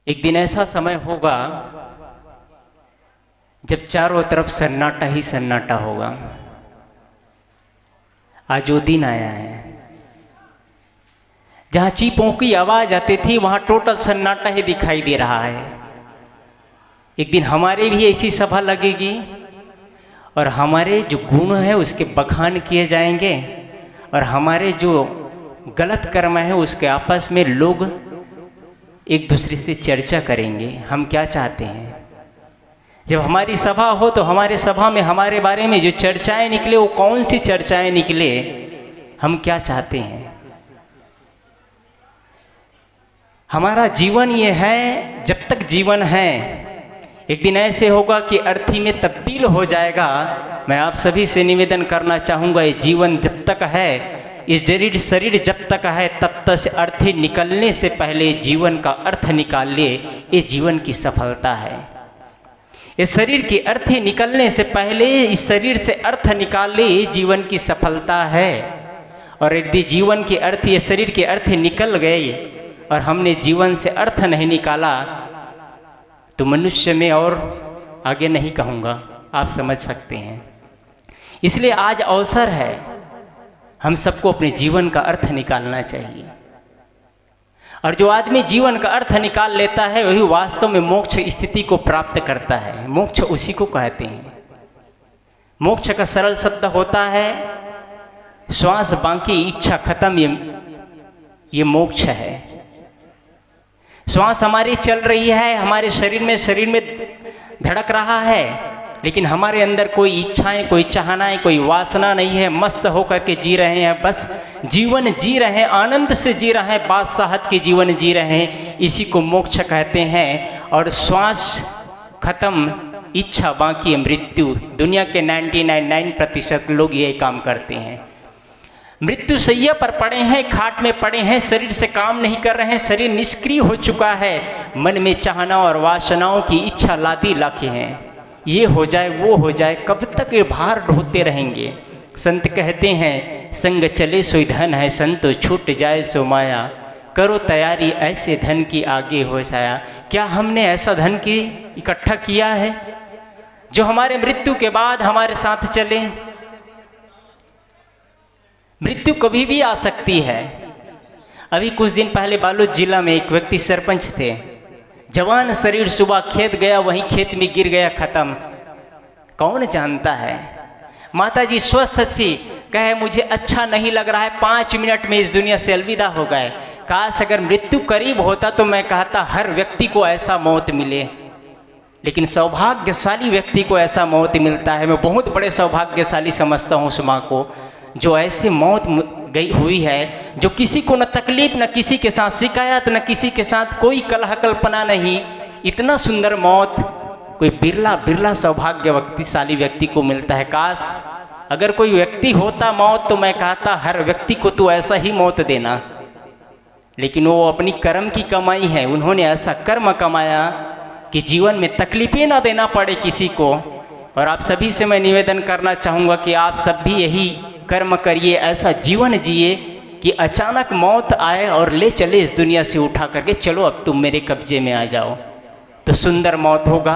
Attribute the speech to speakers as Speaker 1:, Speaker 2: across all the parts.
Speaker 1: एक दिन ऐसा समय होगा जब चारों तरफ सन्नाटा ही सन्नाटा होगा। आज वो दिन आया है जहां चीपों की आवाज आती थी, वहां टोटल सन्नाटा ही दिखाई दे रहा है। एक दिन हमारे भी ऐसी सभा लगेगी और हमारे जो गुण है उसके बखान किए जाएंगे और हमारे जो गलत कर्म है उसके आपस में लोग एक दूसरे से चर्चा करेंगे। हम क्या चाहते हैं? जब हमारी सभा हो तो हमारे सभा में हमारे बारे में जो चर्चाएं निकले वो कौन सी चर्चाएं निकले, हम क्या चाहते हैं? हमारा जीवन ये है, जब तक जीवन है एक दिन ऐसे होगा कि अर्थी में तब्दील हो जाएगा। मैं आप सभी से निवेदन करना चाहूँगा, ये जीवन जब तक है, इस शरीर जब तक है तब तक से अर्थी निकलने से पहले जीवन का अर्थ निकाल ले, ये जीवन की सफलता है। इस शरीर के अर्थी निकलने से पहले इस शरीर से अर्थ निकाल ले, ये जीवन की सफलता है। और यदि जीवन के अर्थ, ये शरीर के अर्थ निकल गए और हमने जीवन से अर्थ नहीं निकाला तो मनुष्य में और आगे नहीं कहूँगा, आप समझ सकते हैं। इसलिए आज अवसर है, हम सबको अपने जीवन का अर्थ निकालना चाहिए। और जो आदमी जीवन का अर्थ निकाल लेता है वही वास्तव में मोक्ष स्थिति को प्राप्त करता है। मोक्ष उसी को कहते हैं। मोक्ष का सरल शब्द होता है श्वास बाकी इच्छा खत्म, ये मोक्ष है। श्वास हमारी चल रही है, हमारे शरीर में धड़क रहा है, लेकिन हमारे अंदर कोई इच्छाएं, कोई चाहनाएं, कोई वासना नहीं है। मस्त होकर के जी रहे हैं, बस जीवन जी रहे हैं, आनंद से जी रहे हैं, बादशाहत के जीवन जी रहे हैं। इसी को मोक्ष कहते हैं। और श्वास खत्म, इच्छा बाकी, मृत्यु। दुनिया के 99% लोग ये काम करते हैं। मृत्यु सैया पर पड़े हैं, खाट में पड़े हैं, शरीर से काम नहीं कर रहे हैं, शरीर निष्क्रिय हो चुका है। मन में चाहना और वासनाओं की इच्छा लादी लाखे हैं, ये हो जाए वो हो जाए, कब तक ये भार ढोते रहेंगे। संत कहते हैं संग चले सोई धन है, संतो छूट जाए सो माया, करो तैयारी ऐसे धन की आगे हो साया। क्या हमने ऐसा धन की इकट्ठा किया है जो हमारे मृत्यु के बाद हमारे साथ चले? मृत्यु कभी भी आ सकती है। अभी कुछ दिन पहले बालोद जिला में एक व्यक्ति सरपंच थे, जवान शरीर, सुबह खेत गया, वहीं खेत में गिर गया, खत्म। कौन जानता है? माताजी स्वस्थ थी, कहे मुझे अच्छा नहीं लग रहा है, 5 मिनट में इस दुनिया से अलविदा हो गए। काश अगर मृत्यु करीब होता तो मैं कहता हर व्यक्ति को ऐसा मौत मिले, लेकिन सौभाग्यशाली व्यक्ति को ऐसा मौत मिलता है। मैं बहुत बड़े सौभाग्यशाली समझता हूँ उस माँ को जो ऐसी मौत गई हुई है, जो किसी को न तकलीफ, न किसी के साथ शिकायत, न किसी के साथ कोई कलह कल्पना नहीं। इतना सुंदर मौत कोई बिरला सौभाग्यशाली व्यक्ति को मिलता है। काश अगर कोई व्यक्ति होता मौत तो मैं कहता हर व्यक्ति को तो ऐसा ही मौत देना, लेकिन वो अपनी कर्म की कमाई है। उन्होंने ऐसा कर्म कमाया कि जीवन में तकलीफें ना देना पड़े किसी को। और आप सभी से मैं निवेदन करना चाहूँगा कि आप सब भी यही कर्म करिए, ऐसा जीवन जिए कि अचानक मौत आए और ले चले इस दुनिया से उठा करके, चलो अब तुम मेरे कब्जे में आ जाओ, तो सुंदर मौत होगा।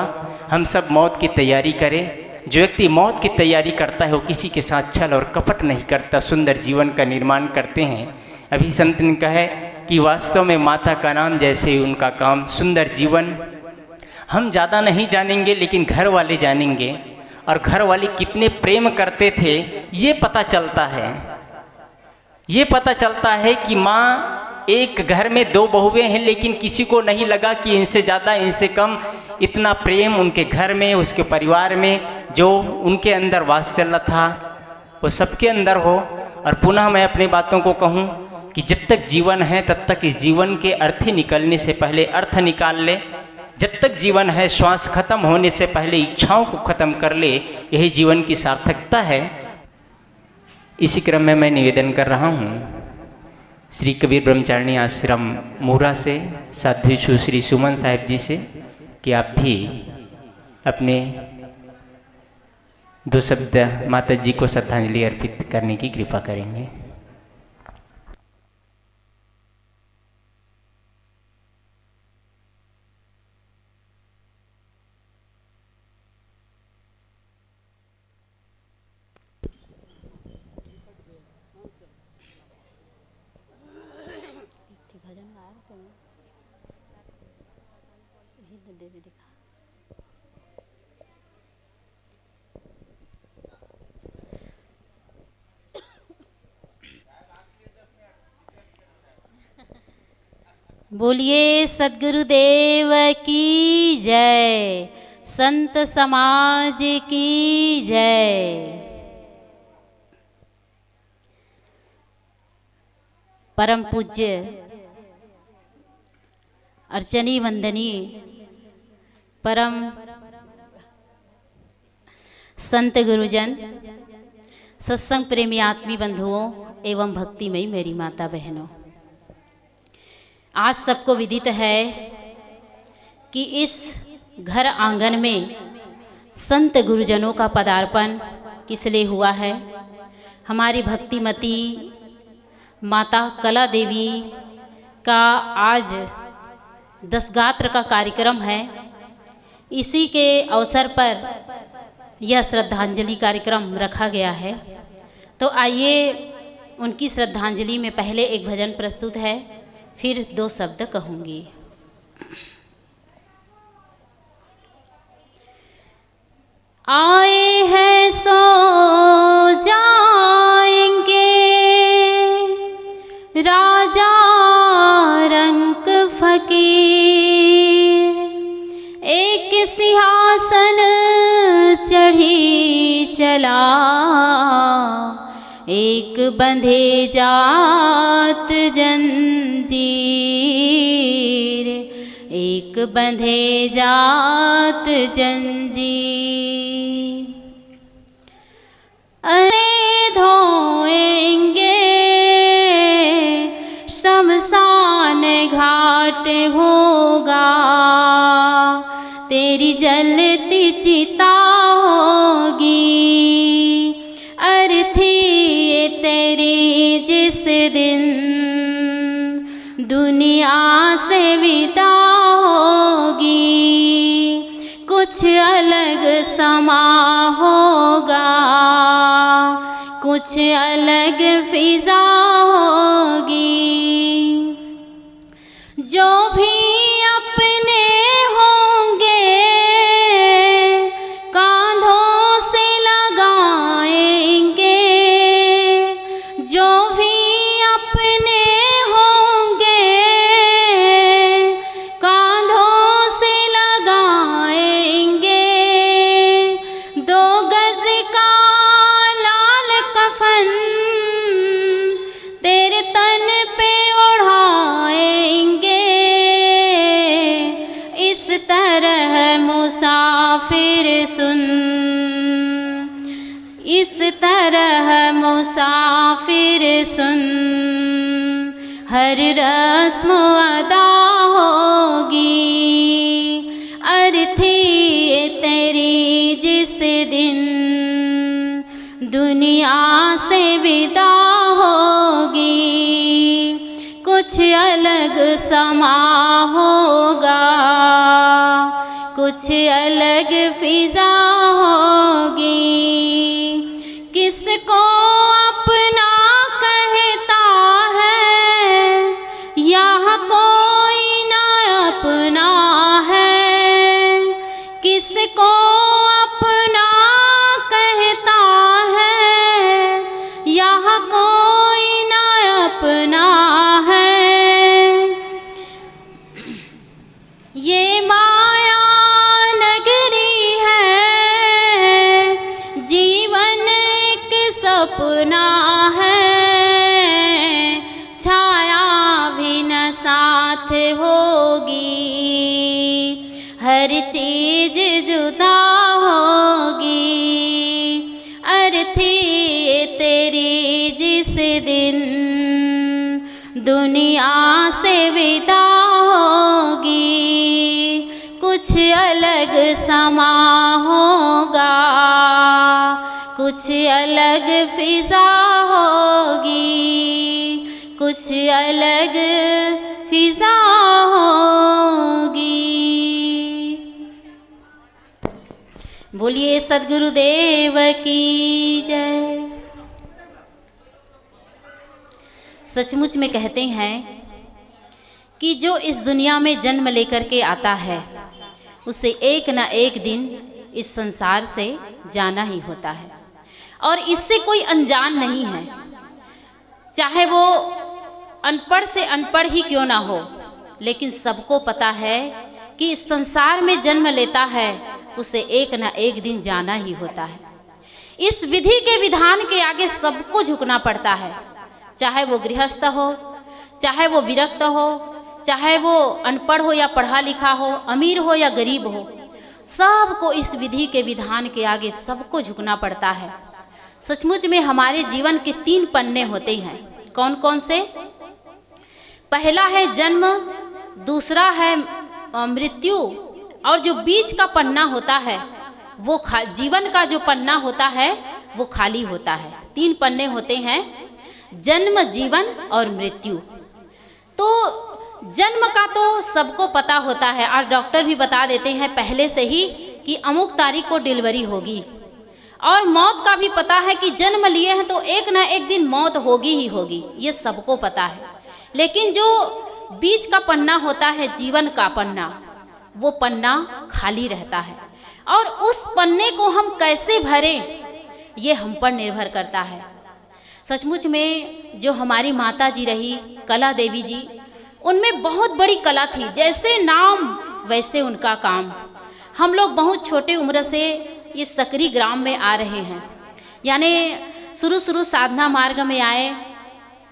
Speaker 1: हम सब मौत की तैयारी करें। जो व्यक्ति मौत की तैयारी करता है वो किसी के साथ छल और कपट नहीं करता, सुंदर जीवन का निर्माण करते हैं। अभी संत ने कहा है कि वास्तव में माता का नाम जैसे ही उनका काम, सुंदर जीवन। हम ज़्यादा नहीं जानेंगे लेकिन घर वाले जानेंगे, और घर वाले कितने प्रेम करते थे ये पता चलता है। ये पता चलता है कि माँ, एक घर में 2 बहुएं हैं लेकिन किसी को नहीं लगा कि इनसे ज़्यादा इनसे कम, इतना प्रेम उनके घर में, उसके परिवार में जो उनके अंदर वात्सल्य था वो सबके अंदर हो। और पुनः मैं अपनी बातों को कहूँ कि जब तक जीवन है तब तक इस जीवन के अर्थ निकलने से पहले अर्थ निकाल ले। जब तक जीवन है, श्वास खत्म होने से पहले इच्छाओं को खत्म कर ले, यही जीवन की सार्थकता है। इसी क्रम में मैं निवेदन कर रहा हूँ श्री कबीर ब्रह्मचारिणी आश्रम मुहरा से साध्वी सुश्री सुमन साहिब जी से कि आप भी अपने 2 शब्द माता जी को श्रद्धांजलि अर्पित करने की कृपा करेंगे।
Speaker 2: बोलिए सद्गुरुदेव की जय, संत समाज की जय। परम पूज्य अर्चनी वंदनीय परम संत गुरुजन, सत्संग प्रेमी आत्मी बंधुओं एवं भक्तिमयी मेरी माता बहनों, आज सबको विदित है कि इस घर आंगन में संत गुरुजनों का पदार्पण किस लिए हुआ है। हमारी भक्तिमती माता कला देवी का आज 10 गात्र का कार्यक्रम है। इसी के अवसर पर यह श्रद्धांजलि कार्यक्रम रखा गया है। तो आइए उनकी श्रद्धांजलि में पहले एक भजन प्रस्तुत है, फिर 2 शब्द कहूँगी। आए हैं सो जाएंगे राजा रंक फकीर, एक सिंहासन चढ़ी चला, एक बंधे जात जंजीर, एक बंधे जात जंजीर। अरे धोएंगे शमशान घाट होगा, तेरी जलती चिता होगी। अर्थी तेरी जिस दिन दुनिया से विदा होगी, कुछ अलग समा होगा, कुछ अलग फिजा होगी। जो भी अपने होंगे कांधों से लगाएंगे, जो भी अपने होंगे कांधों से लगाएंगे। 2 गज का लाल कफन तेरे तन पे ओढ़ाएंगे। इस तरह मुसाफिर सुन, इस तरह मुसाफिर सुन, हर रस्म अदा होगी। अर्थी तेरी जिस दिन दुनिया से विदा होगी, कुछ अलग समा होगा, कुछ अलग फिजा होगी। किसको अपना कहता है, यहाँ कोई ना अपना है। किसको अपना कहता है, यहाँ कोई ना अपना है। ये माया नगरी है, जीवन एक सपना है। छाया भी न साथ होगी, हर चीज जुदा होगी। अर्थी तेरी जिस दिन दुनिया से विदा होगी, कुछ अलग समा होगा, कुछ अलग फिजा होगी, कुछ अलग फिजा होगी। बोलिए सद्गुरुदेव की जय। सचमुच में कहते हैं कि जो इस दुनिया में जन्म लेकर के आता है उसे एक ना एक दिन इस संसार से जाना ही होता है। और इससे कोई अनजान नहीं है, चाहे वो अनपढ़ से अनपढ़ ही क्यों ना हो, लेकिन सबको पता है कि इस संसार में जन्म लेता है उसे एक ना एक दिन जाना ही होता है। इस विधि के विधान के आगे सबको झुकना पड़ता है, चाहे वो गृहस्थ हो, चाहे वो विरक्त हो, चाहे वो अनपढ़ हो या पढ़ा लिखा हो, अमीर हो या गरीब हो, सबको इस विधि के विधान के आगे सबको झुकना पड़ता है। सचमुच में हमारे जीवन के 3 पन्ने होते हैं। कौन कौन से? पहला है जन्म, दूसरा है मृत्यु, और जो बीच का पन्ना होता है वो जीवन का जो पन्ना होता है वो खाली होता है। 3 पन्ने होते हैं, जन्म, जीवन और मृत्यु। तो जन्म का तो सबको पता होता है और डॉक्टर भी बता देते हैं पहले से ही कि अमुक तारीख को डिलीवरी होगी। और मौत का भी पता है कि जन्म लिए हैं तो एक ना एक दिन मौत होगी ही होगी, ये सबको पता है। लेकिन जो बीच का पन्ना होता है, जीवन का पन्ना, वो पन्ना खाली रहता है। और उस पन्ने को हम कैसे भरें ये हम पर निर्भर करता है। सचमुच में जो हमारी माता जी रही, कला देवी जी, उनमें बहुत बड़ी कला थी। जैसे नाम वैसे उनका काम। हम लोग बहुत छोटे उम्र से इस सकरी ग्राम में आ रहे हैं, यानी शुरू साधना मार्ग में आए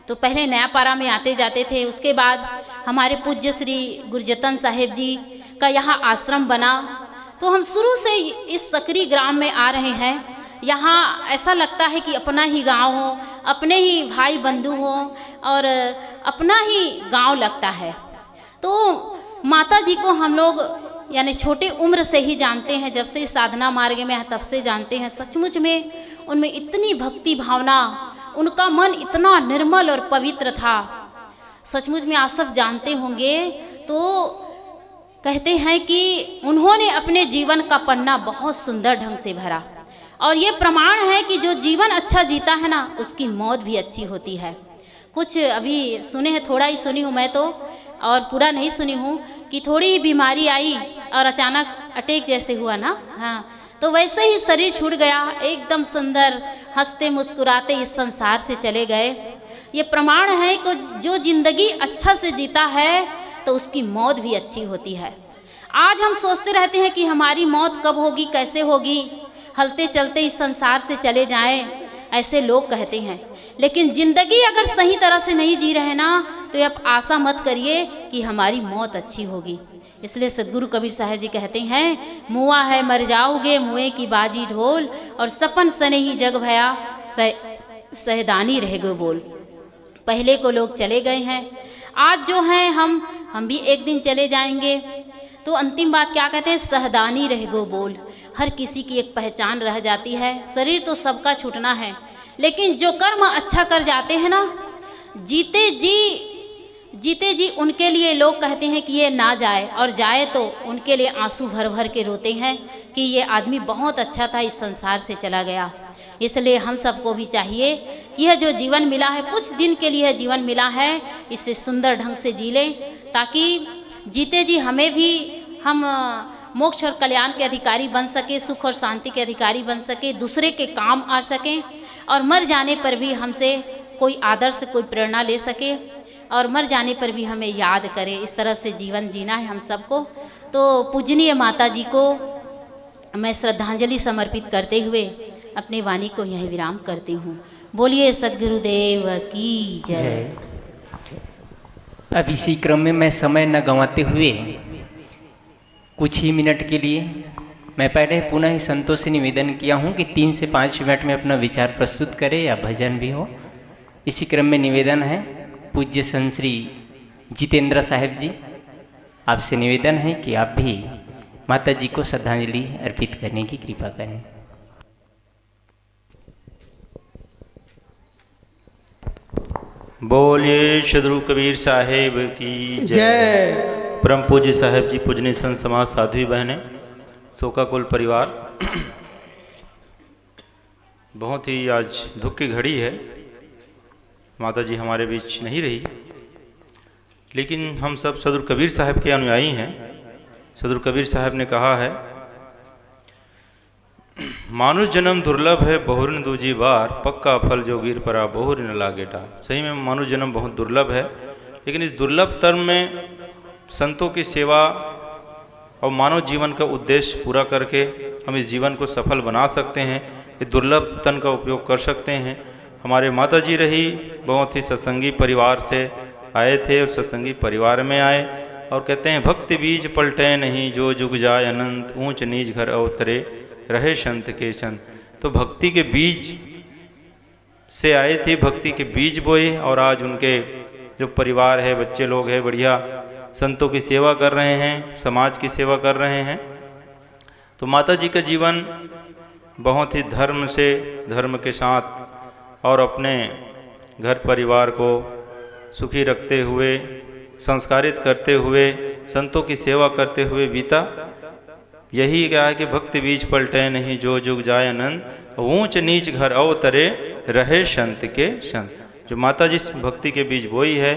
Speaker 2: तो पहले नयापारा में आते जाते थे। उसके बाद हमारे पूज्य श्री गुरजतन साहेब जी का यहाँ आश्रम बना, तो हम शुरू से इस सकरी ग्राम में आ रहे हैं। यहाँ ऐसा लगता है कि अपना ही गांव हो, अपने ही भाई बंधु हो और अपना ही गांव लगता है। तो माता जी को हम लोग यानी छोटे उम्र से ही जानते हैं, जब से साधना मार्ग में है तब से जानते हैं। सचमुच में उनमें इतनी भक्ति भावना, उनका मन इतना निर्मल और पवित्र था। सचमुच में आप सब जानते होंगे, तो कहते हैं कि उन्होंने अपने जीवन का पन्ना बहुत सुंदर ढंग से भरा। और ये प्रमाण है कि जो जीवन अच्छा जीता है ना, उसकी मौत भी अच्छी होती है। कुछ अभी सुने हैं, थोड़ा ही सुनी हूँ मैं तो, और पूरा नहीं सुनी हूँ, कि थोड़ी ही बीमारी आई और अचानक अटैक जैसे हुआ ना, हाँ, तो वैसे ही शरीर छूट गया, एकदम सुंदर हंसते मुस्कुराते इस संसार से चले गए। ये प्रमाण है कि जो जिंदगी अच्छा से जीता है तो उसकी मौत भी अच्छी होती है। आज हम सोचते रहते हैं कि हमारी मौत कब होगी, कैसे होगी, हलते चलते इस संसार से चले जाएं, ऐसे लोग कहते हैं। लेकिन ज़िंदगी अगर सही तरह से नहीं जी रहे ना, तो आप आशा मत करिए कि हमारी मौत अच्छी होगी। इसलिए सदगुरु कबीर साहब जी कहते हैं, मुआ है मर जाओगे मुए की बाजी ढोल, और सपन सने ही जग भया सहदानी रह गो बोल। पहले को लोग चले गए हैं, आज जो हैं हम भी एक दिन चले जाएंगे। तो अंतिम बात क्या कहते हैं, सहदानी रह गो बोल। हर किसी की एक पहचान रह जाती है। शरीर तो सबका छूटना है, लेकिन जो कर्म अच्छा कर जाते हैं ना, जीते जी उनके लिए लोग कहते हैं कि ये ना जाए, और जाए तो उनके लिए आंसू भर भर के रोते हैं कि ये आदमी बहुत अच्छा था, इस संसार से चला गया। इसलिए हम सबको भी चाहिए कि यह जो जीवन मिला है, कुछ दिन के लिए जीवन मिला है, इसे सुंदर ढंग से जी लें, ताकि जीते जी हमें भी हम मोक्ष और कल्याण के अधिकारी बन सके, सुख और शांति के अधिकारी बन सके, दूसरे के काम आ सकें, और मर जाने पर भी हमसे कोई आदर्श, कोई प्रेरणा ले सके, और मर जाने पर भी हमें याद करे। इस तरह से जीवन जीना है हम सबको। तो पूजनीय माता जी को मैं श्रद्धांजलि समर्पित करते हुए अपने वाणी को यहीं विराम करती हूँ। बोलिए सद्गुरुदेव की जय।
Speaker 1: अब इसी क्रम में मैं समय न गंवाते हुए कुछ ही मिनट के लिए मैं पहले पुनः ही संतों से निवेदन किया हूँ कि 3 से 5 मिनट में अपना विचार प्रस्तुत करें या भजन भी हो। इसी क्रम में निवेदन है, पूज्य संत श्री जितेंद्र साहेब जी, आपसे निवेदन है कि आप भी माता जी को श्रद्धांजलि अर्पित करने की कृपा करें।
Speaker 3: बोलिए सदगुरु कबीर साहेब की जय। परम पूज्य साहेब जी, पूजनीय संत समाज, साध्वी बहनें, शोकाकुल परिवार, बहुत ही आज दुख की घड़ी है। माता जी हमारे बीच नहीं रही, लेकिन हम सब सदगुरु कबीर साहब के अनुयायी हैं। सदगुरु कबीर साहब ने कहा है, मानुष जन्म दुर्लभ है बहुर न दूजी बार, पक्का फल जो गिर परा बहुर न लागे डार। सही में मानुष जन्म बहुत दुर्लभ है, लेकिन इस दुर्लभ तन में संतों की सेवा और मानव जीवन का उद्देश्य पूरा करके हम इस जीवन को सफल बना सकते हैं। इस दुर्लभ तन का उपयोग कर सकते हैं। हमारे माता जी रही बहुत ही सत्संगी परिवार से आए थे और सत्संगी परिवार में आए और कहते हैं, भक्ति बीज पलटे नहीं जो जुग जाए अनंत, ऊंच नीच घर अवतरे रहे संत के संत। तो भक्ति के बीज से आए थे, भक्ति के बीज बोए और आज उनके जो परिवार है, बच्चे लोग हैं, बढ़िया संतों की सेवा कर रहे हैं, समाज की सेवा कर रहे हैं। तो माता जी का जीवन बहुत ही धर्म के साथ और अपने घर परिवार को सुखी रखते हुए, संस्कारित करते हुए, संतों की सेवा करते हुए बीता। यही क्या है कि भक्ति बीज पलटे नहीं जो जुग जाए अनंत, ऊंच नीच घर अवतरे रहे संत के संत। जो माता जी भक्ति के बीज बोई है,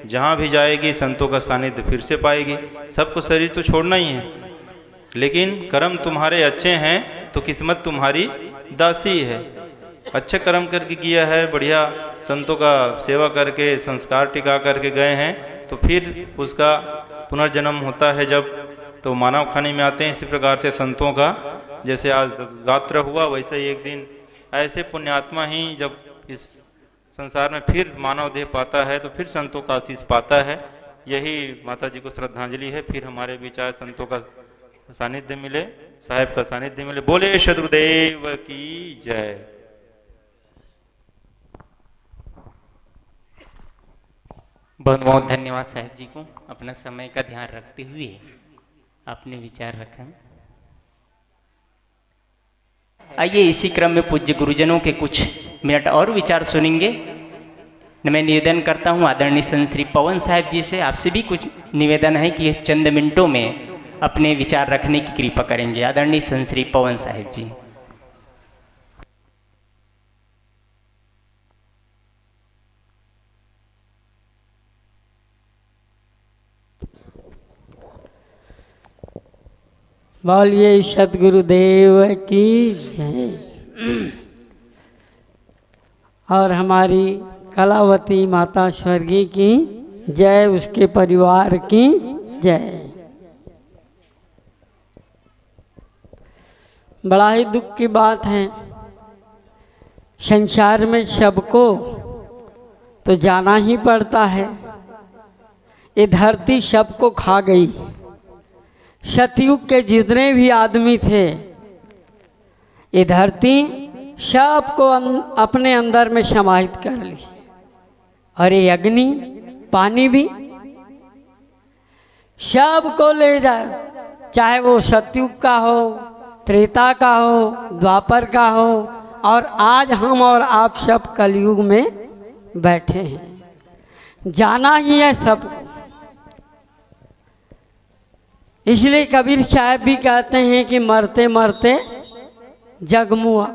Speaker 3: जहाँ भी जाएगी संतों का सानिध्य फिर से पाएगी। सबको शरीर तो छोड़ना ही है, लेकिन कर्म तुम्हारे अच्छे हैं तो किस्मत तुम्हारी दासी है। अच्छे कर्म करके किया है, बढ़िया संतों का सेवा करके, संस्कार टिका करके गए हैं, तो फिर उसका पुनर्जन्म होता है जब तो मानव खाने में आते हैं। इसी प्रकार से संतों का जैसे आज गात्र हुआ, वैसे ही एक दिन ऐसे पुण्यात्मा ही जब इस संसार में फिर मानव देह पाता है तो फिर संतों का आशीष पाता है। यही माता जी को श्रद्धांजलि है। फिर हमारे बीच आए संतों का सानिध्य मिले, साहेब का सानिध्य मिले। बोले सदगुरुदेव की जय।
Speaker 1: बहुत बहुत धन्यवाद साहब जी को, अपना समय का ध्यान रखते हुए आपने विचार रखा। आइए इसी क्रम में पूज्य गुरुजनों के कुछ मिनट और विचार सुनेंगे। मैं निवेदन करता हूं आदरणीय संत श्री पवन साहब जी से, आपसे भी कुछ निवेदन है कि चंद मिनटों में अपने विचार रखने की कृपा करेंगे। आदरणीय संत श्री पवन साहब जी।
Speaker 4: बोलिए सद्गुरुदेव की जय। और हमारी कलावती माता स्वर्गीय की जय, उसके परिवार की जय। बड़ा ही दुख की बात है, संसार में सबको तो जाना ही पड़ता है। ये धरती सबको खा गई। सतयुग के जितने भी आदमी थे, ये धरती सबको अपने अंदर में समाहित कर ली। और ये अग्नि पानी भी सबको ले जाए, चाहे वो सतयुग का हो, त्रेता का हो, द्वापर का हो, और आज हम और आप सब कलयुग में बैठे हैं। जाना ही है सबको। इसलिए कबीर साहब भी कहते हैं कि मरते मरते जगमुआ,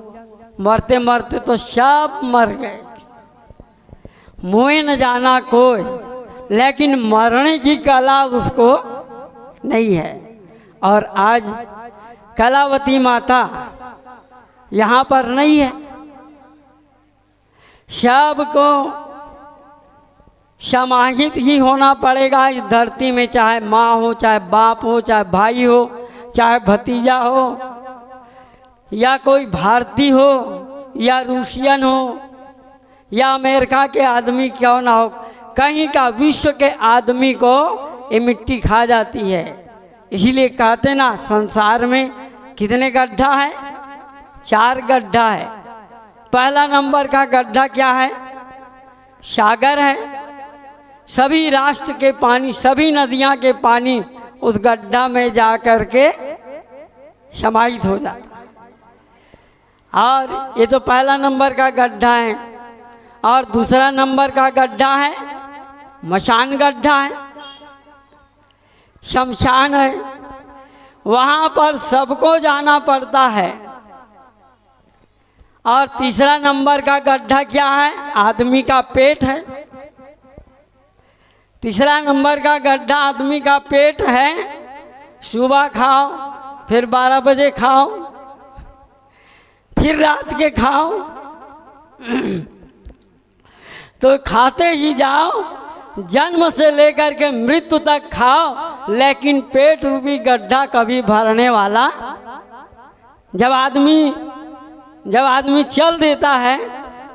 Speaker 4: मरते मरते तो सब मर गए, मुए न जाना कोई, लेकिन मरने की कला उसको नहीं है। और आज कलावती माता यहाँ पर नहीं है। सबको समाहित ही होना पड़ेगा इस धरती में, चाहे माँ हो, चाहे बाप हो, चाहे भाई हो, चाहे भतीजा हो, या कोई भारतीय हो, या रूसियन हो, या अमेरिका के आदमी क्यों ना हो, कहीं का विश्व के आदमी को ये मिट्टी खा जाती है। इसीलिए कहते ना, संसार में कितने गड्ढा है? 4 गड्ढा है। पहला नंबर का गड्ढा क्या है? सागर है। सभी राष्ट्र के पानी, सभी नदियां के पानी उस गड्ढा में जा कर के समाहित हो जाता है। और ये तो पहला नंबर का गड्ढा है। और दूसरा नंबर का गड्ढा है मशान गड्ढा है, शमशान है। वहाँ पर सबको जाना पड़ता है। और तीसरा नंबर का गड्ढा क्या है? आदमी का पेट है। तीसरा नंबर का गड्ढा आदमी का पेट है। सुबह खाओ, फिर 12 बजे खाओ, फिर रात के खाओ। तो खाते ही जाओ, जन्म से लेकर के मृत्यु तक खाओ, लेकिन पेट रूपी गड्ढा कभी भरने वाला। जब आदमी चल देता है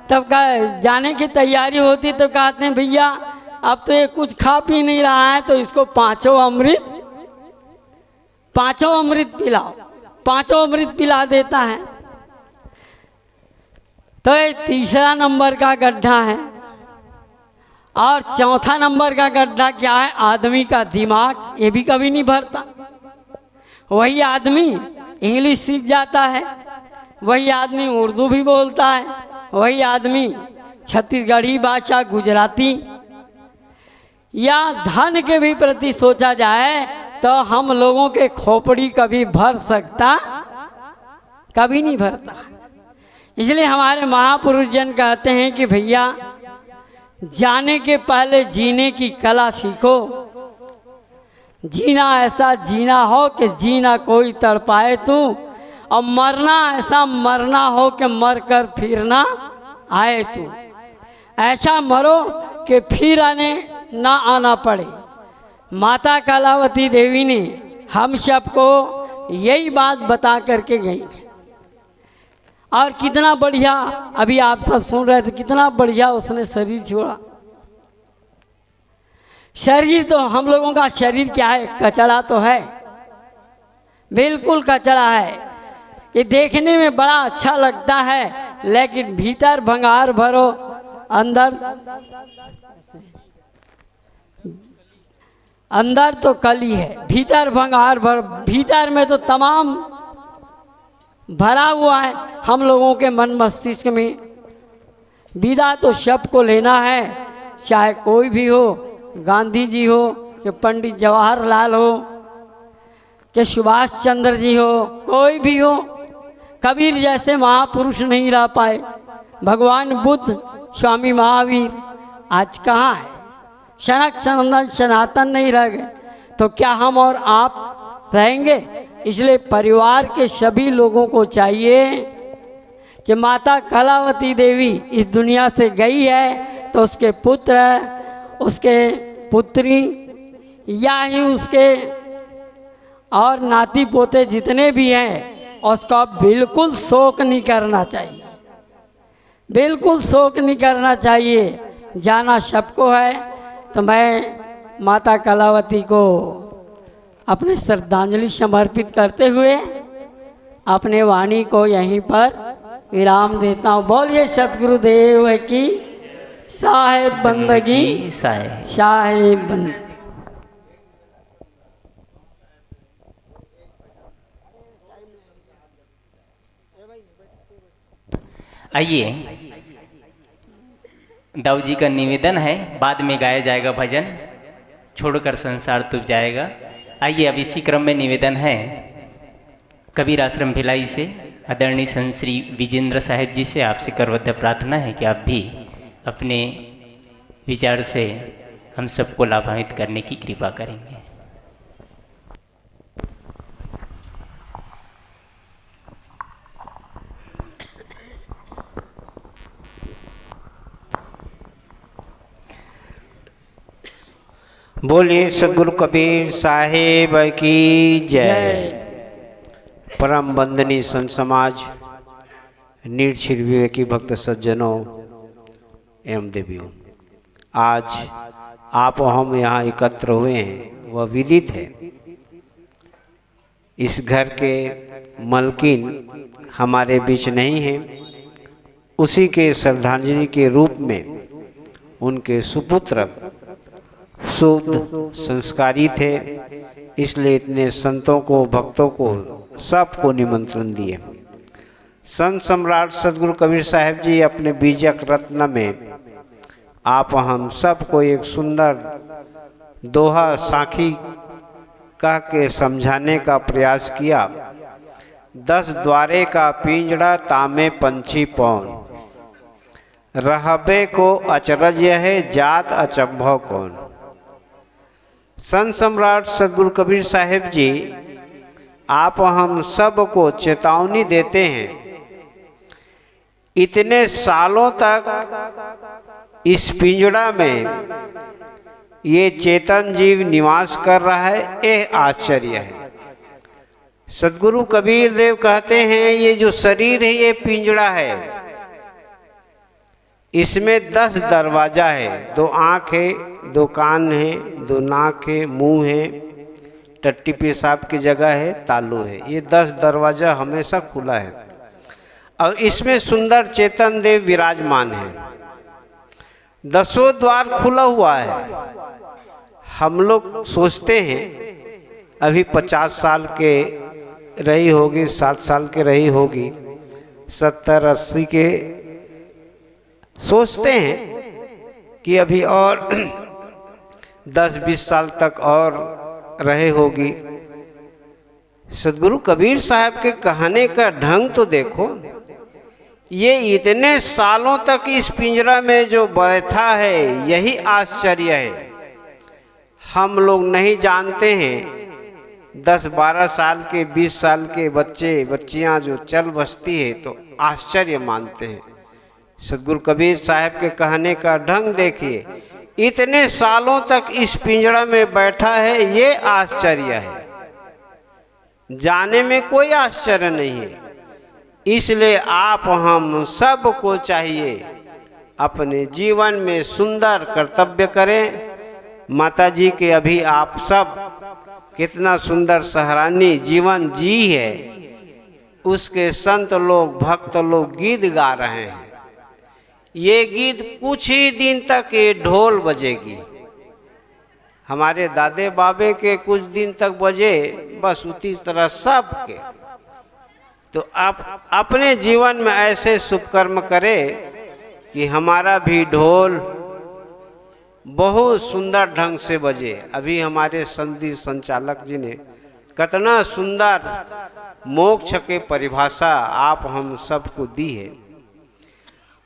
Speaker 4: तब जाने की तैयारी होती, तो कहते हैं भैया अब तो ये कुछ खा पी नहीं रहा है, तो इसको पांचों अमृत पिलाओ। पांचों अमृत पिला देता है। तो ये तीसरा नंबर का गड्ढा है। और चौथा नंबर का गड्ढा क्या है? आदमी का दिमाग। ये भी कभी नहीं भरता। वही आदमी इंग्लिश सीख जाता है, वही आदमी उर्दू भी बोलता है, वही आदमी छत्तीसगढ़ी भाषा, गुजराती। या धन के भी प्रति सोचा जाए तो हम लोगों के खोपड़ी कभी भर सकता? कभी नहीं भरता। इसलिए हमारे महापुरुष जन कहते हैं कि भैया जाने के पहले जीने की कला सीखो। जीना ऐसा जीना हो कि जीना कोई तड़पाए तू, और मरना ऐसा मरना हो कि मर कर फिर ना आए तू। ऐसा मरो कि फिर ना आना पड़े। माता कलावती देवी ने हम सबको यही बात बता करके गई थी। और कितना बढ़िया, अभी आप सब सुन रहे थे, कितना बढ़िया उसने शरीर छोड़ा। शरीर तो हम लोगों का शरीर क्या है? कचड़ा तो है, बिल्कुल कचड़ा है। ये देखने में बड़ा अच्छा लगता है, लेकिन भीतर भंगार भरो, अंदर तो कली है, भीतर भंगार भर। भीतर में तो तमाम भरा हुआ है हम लोगों के मन मस्तिष्क में। विदा तो सबको लेना है, चाहे कोई भी हो, गांधी जी हो कि पंडित जवाहरलाल हो कि सुभाष चंद्र जी हो, कोई भी हो। कबीर जैसे महापुरुष नहीं रह पाए, भगवान बुद्ध, स्वामी महावीर आज कहाँ है? सनक सनातन नहीं रह गए, तो क्या हम और आप रहेंगे? इसलिए परिवार के सभी लोगों को चाहिए कि माता कलावती देवी इस दुनिया से गई है तो उसके पुत्र, उसके पुत्री, या ही उसके और नाती पोते जितने भी हैं, उसका बिल्कुल शोक नहीं करना चाहिए। बिल्कुल शोक नहीं करना चाहिए। जाना सबको है। तो मैं माता कलावती को अपने श्रद्धांजलि समर्पित करते हुए अपने वाणी को यहीं पर विराम देता हूँ। बोलिए सतगुरुदेव की साहेब बंदगी, साहेब बंदगी।
Speaker 1: आइए, दाऊ जी का निवेदन है, बाद में गाया जाएगा भजन, छोड़कर संसार तुझ जाएगा। आइए, अब इसी क्रम में निवेदन है कबीर आश्रम भिलाई से आदरणीय संत श्री विजेंद्र साहिब जी से आपसे करवद्ध प्रार्थना है कि आप भी अपने विचार से हम सबको लाभान्वित करने की कृपा करेंगे।
Speaker 5: बोलिए सदगुरु कबीर साहेब की जय। परम वंदनीय संत समाज, निरक्षर विवेकी भक्त सज्जनों एवं देवियों, आज आप हम यहाँ एकत्र हुए हैं वह विदित है। इस घर के मलकिन हमारे बीच नहीं हैं, उसी के श्रद्धांजलि के रूप में उनके सुपुत्र शुद्ध संस्कारी थे, इसलिए इतने संतों को, भक्तों को, सबको निमंत्रण दिए। संत सम्राट सदगुरु कबीर साहिब जी अपने बीजक रत्न में आप हम सबको एक सुंदर दोहा साखी कह के समझाने का प्रयास किया। 10 द्वारे का पिंजड़ा तामे पंछी पौन, रहबे को अचरज है जात अचंभव कौन। संत सम्राट सदगुरु कबीर साहिब जी आप हम सब को चेतावनी देते हैं, इतने सालों तक इस पिंजड़ा में ये चेतन जीव निवास कर रहा है, यह आश्चर्य है। सदगुरु कबीर देव कहते हैं ये जो शरीर है ये पिंजड़ा है, इसमें 10 दरवाजा है, 2 आँख है, 2 कान है, 2 नाक है, मुंह है, टट्टी पेशाब की जगह है, तालू है। ये 10 दरवाजा हमेशा खुला है और इसमें सुंदर चेतन देव विराजमान है। 10 द्वार खुला हुआ है। हम लोग सोचते हैं अभी 50 साल के रही होगी, 60 साल के रही होगी, 70-80 के सोचते हैं कि अभी और 10-20 साल तक और रहे होगी। सदगुरु कबीर साहब के कहने का ढंग तो देखो, ये इतने सालों तक इस पिंजरा में जो बैठा है यही आश्चर्य है। हम लोग नहीं जानते हैं 10-12 साल के 20 साल के बच्चे बच्चियां जो चल बसती है तो आश्चर्य मानते हैं। सदगुरु कबीर साहब के कहने का ढंग देखिए, इतने सालों तक इस पिंजड़ा में बैठा है ये आश्चर्य है, जाने में कोई आश्चर्य नहीं है। इसलिए आप हम सब को चाहिए अपने जीवन में सुंदर कर्तव्य करें। माता जी के अभी आप सब कितना सुंदर सराहनीय जीवन जी है, उसके संत लोग भक्त लोग गीत गा रहे हैं। ये गीत कुछ ही दिन तक ये ढोल बजेगी, हमारे दादे बाबे के कुछ दिन तक बजे, बस उसी तरह सब के। तो आप अपने जीवन में ऐसे शुभ कर्म करें कि हमारा भी ढोल बहुत सुंदर ढंग से बजे। अभी हमारे संधि संचालक जी ने कितना सुंदर मोक्ष के परिभाषा आप हम सबको दी है।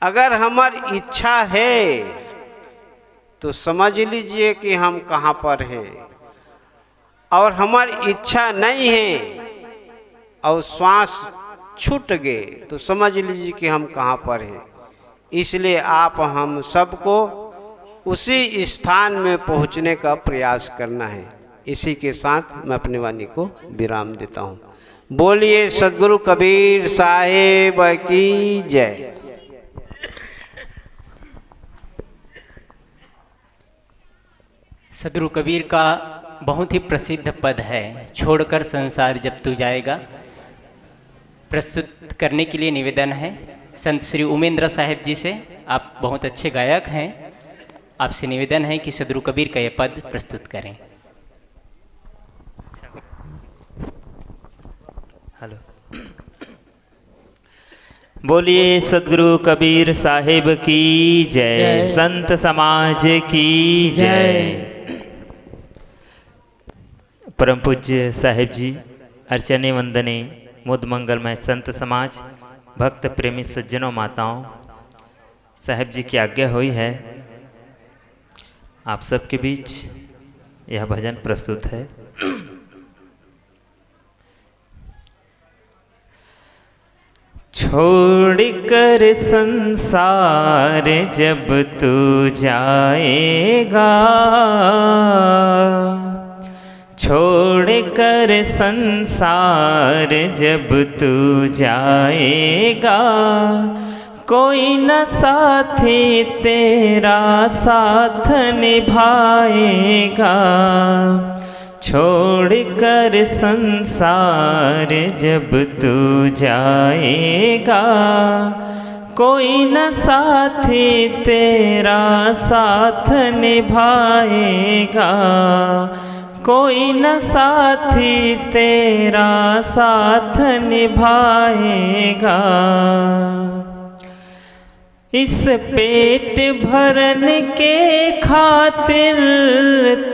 Speaker 5: अगर हमारी इच्छा है तो समझ लीजिए कि हम कहाँ पर हैं, और हमारी इच्छा नहीं है और श्वास छूट गए तो समझ लीजिए कि हम कहाँ पर हैं। इसलिए आप हम सबको उसी स्थान में पहुँचने का प्रयास करना है। इसी के साथ मैं अपनी वाणी को विराम देता हूँ। बोलिए सदगुरु कबीर साहिब की जय।
Speaker 1: सदगुरु कबीर का बहुत ही प्रसिद्ध पद है, छोड़कर संसार जब तू जाएगा। प्रस्तुत करने के लिए निवेदन है संत श्री उमेंद्र साहिब जी से। आप बहुत अच्छे गायक हैं, आपसे निवेदन है कि सदगुरु कबीर का यह पद प्रस्तुत करें।
Speaker 6: हेलो, बोलिए सदगुरु कबीर साहिब की जय, संत समाज की जय। परम पूज्य साहिब जी, अर्चने वंदने मुद मंगलमय संत समाज, भक्त प्रेमी सज्जनों माताओं, साहिब जी की आज्ञा हुई है आप सबके बीच यह भजन प्रस्तुत है। छोड़कर संसार जब तू जाएगा, छोड़कर संसार जब तू जाएगा, कोई न साथी तेरा साथ निभाएगा। छोड़कर संसार जब तू जाएगा, कोई न साथी तेरा साथ निभाएगा, कोई न साथी तेरा साथ निभाएगा। इस पेट भरन के खातिर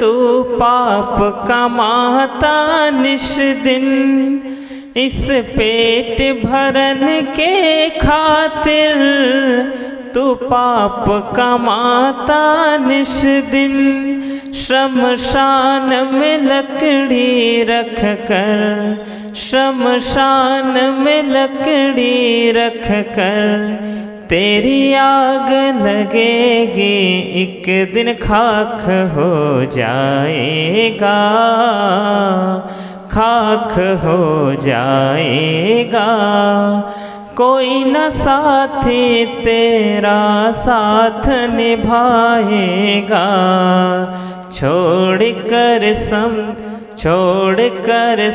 Speaker 6: तू पाप कमाता निश दिन, इस पेट भरन के खातिर तू पाप कमाता निश दिन। शमशान में लकड़ी रख कर, शमशान में लकड़ी रख कर तेरी आग लगेगी, एक दिन खाक हो जाएगा, खाक हो जाएगा। कोई न साथी तेरा साथ निभाएगा, छोड़ कर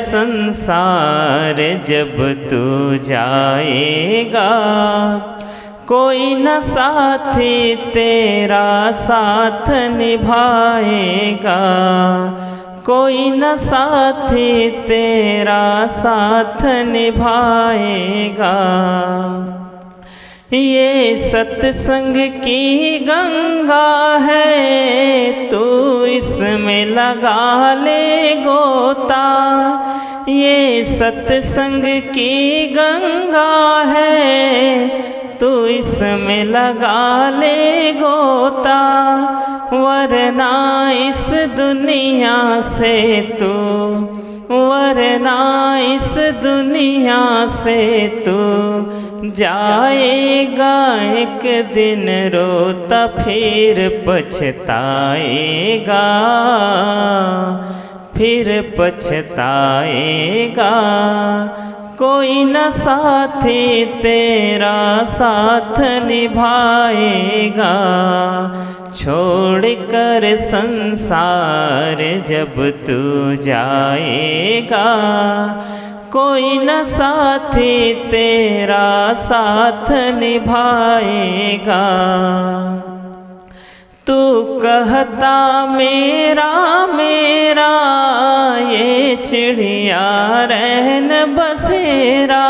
Speaker 6: संसार जब तू जाएगा। कोई न साथी तेरा साथ निभाएगा, कोई न साथी तेरा साथ निभाएगा। ये सत्संग की गंगा है, तू इसमें लगा ले गोता। ये सत्संग की गंगा है, तू इसमें लगा ले गोता। वरना इस दुनिया से तू, वरना इस दुनिया से तू जाएगा एक दिन रोता फिर पछताएगा, फिर पछताएगा। कोई न साथी तेरा साथ निभाएगा, छोड़ कर संसार जब तू जाएगा। कोई न साथी तेरा साथ निभाएगा। तू कहता मेरा मेरा, ये चिड़िया रहन बसेरा।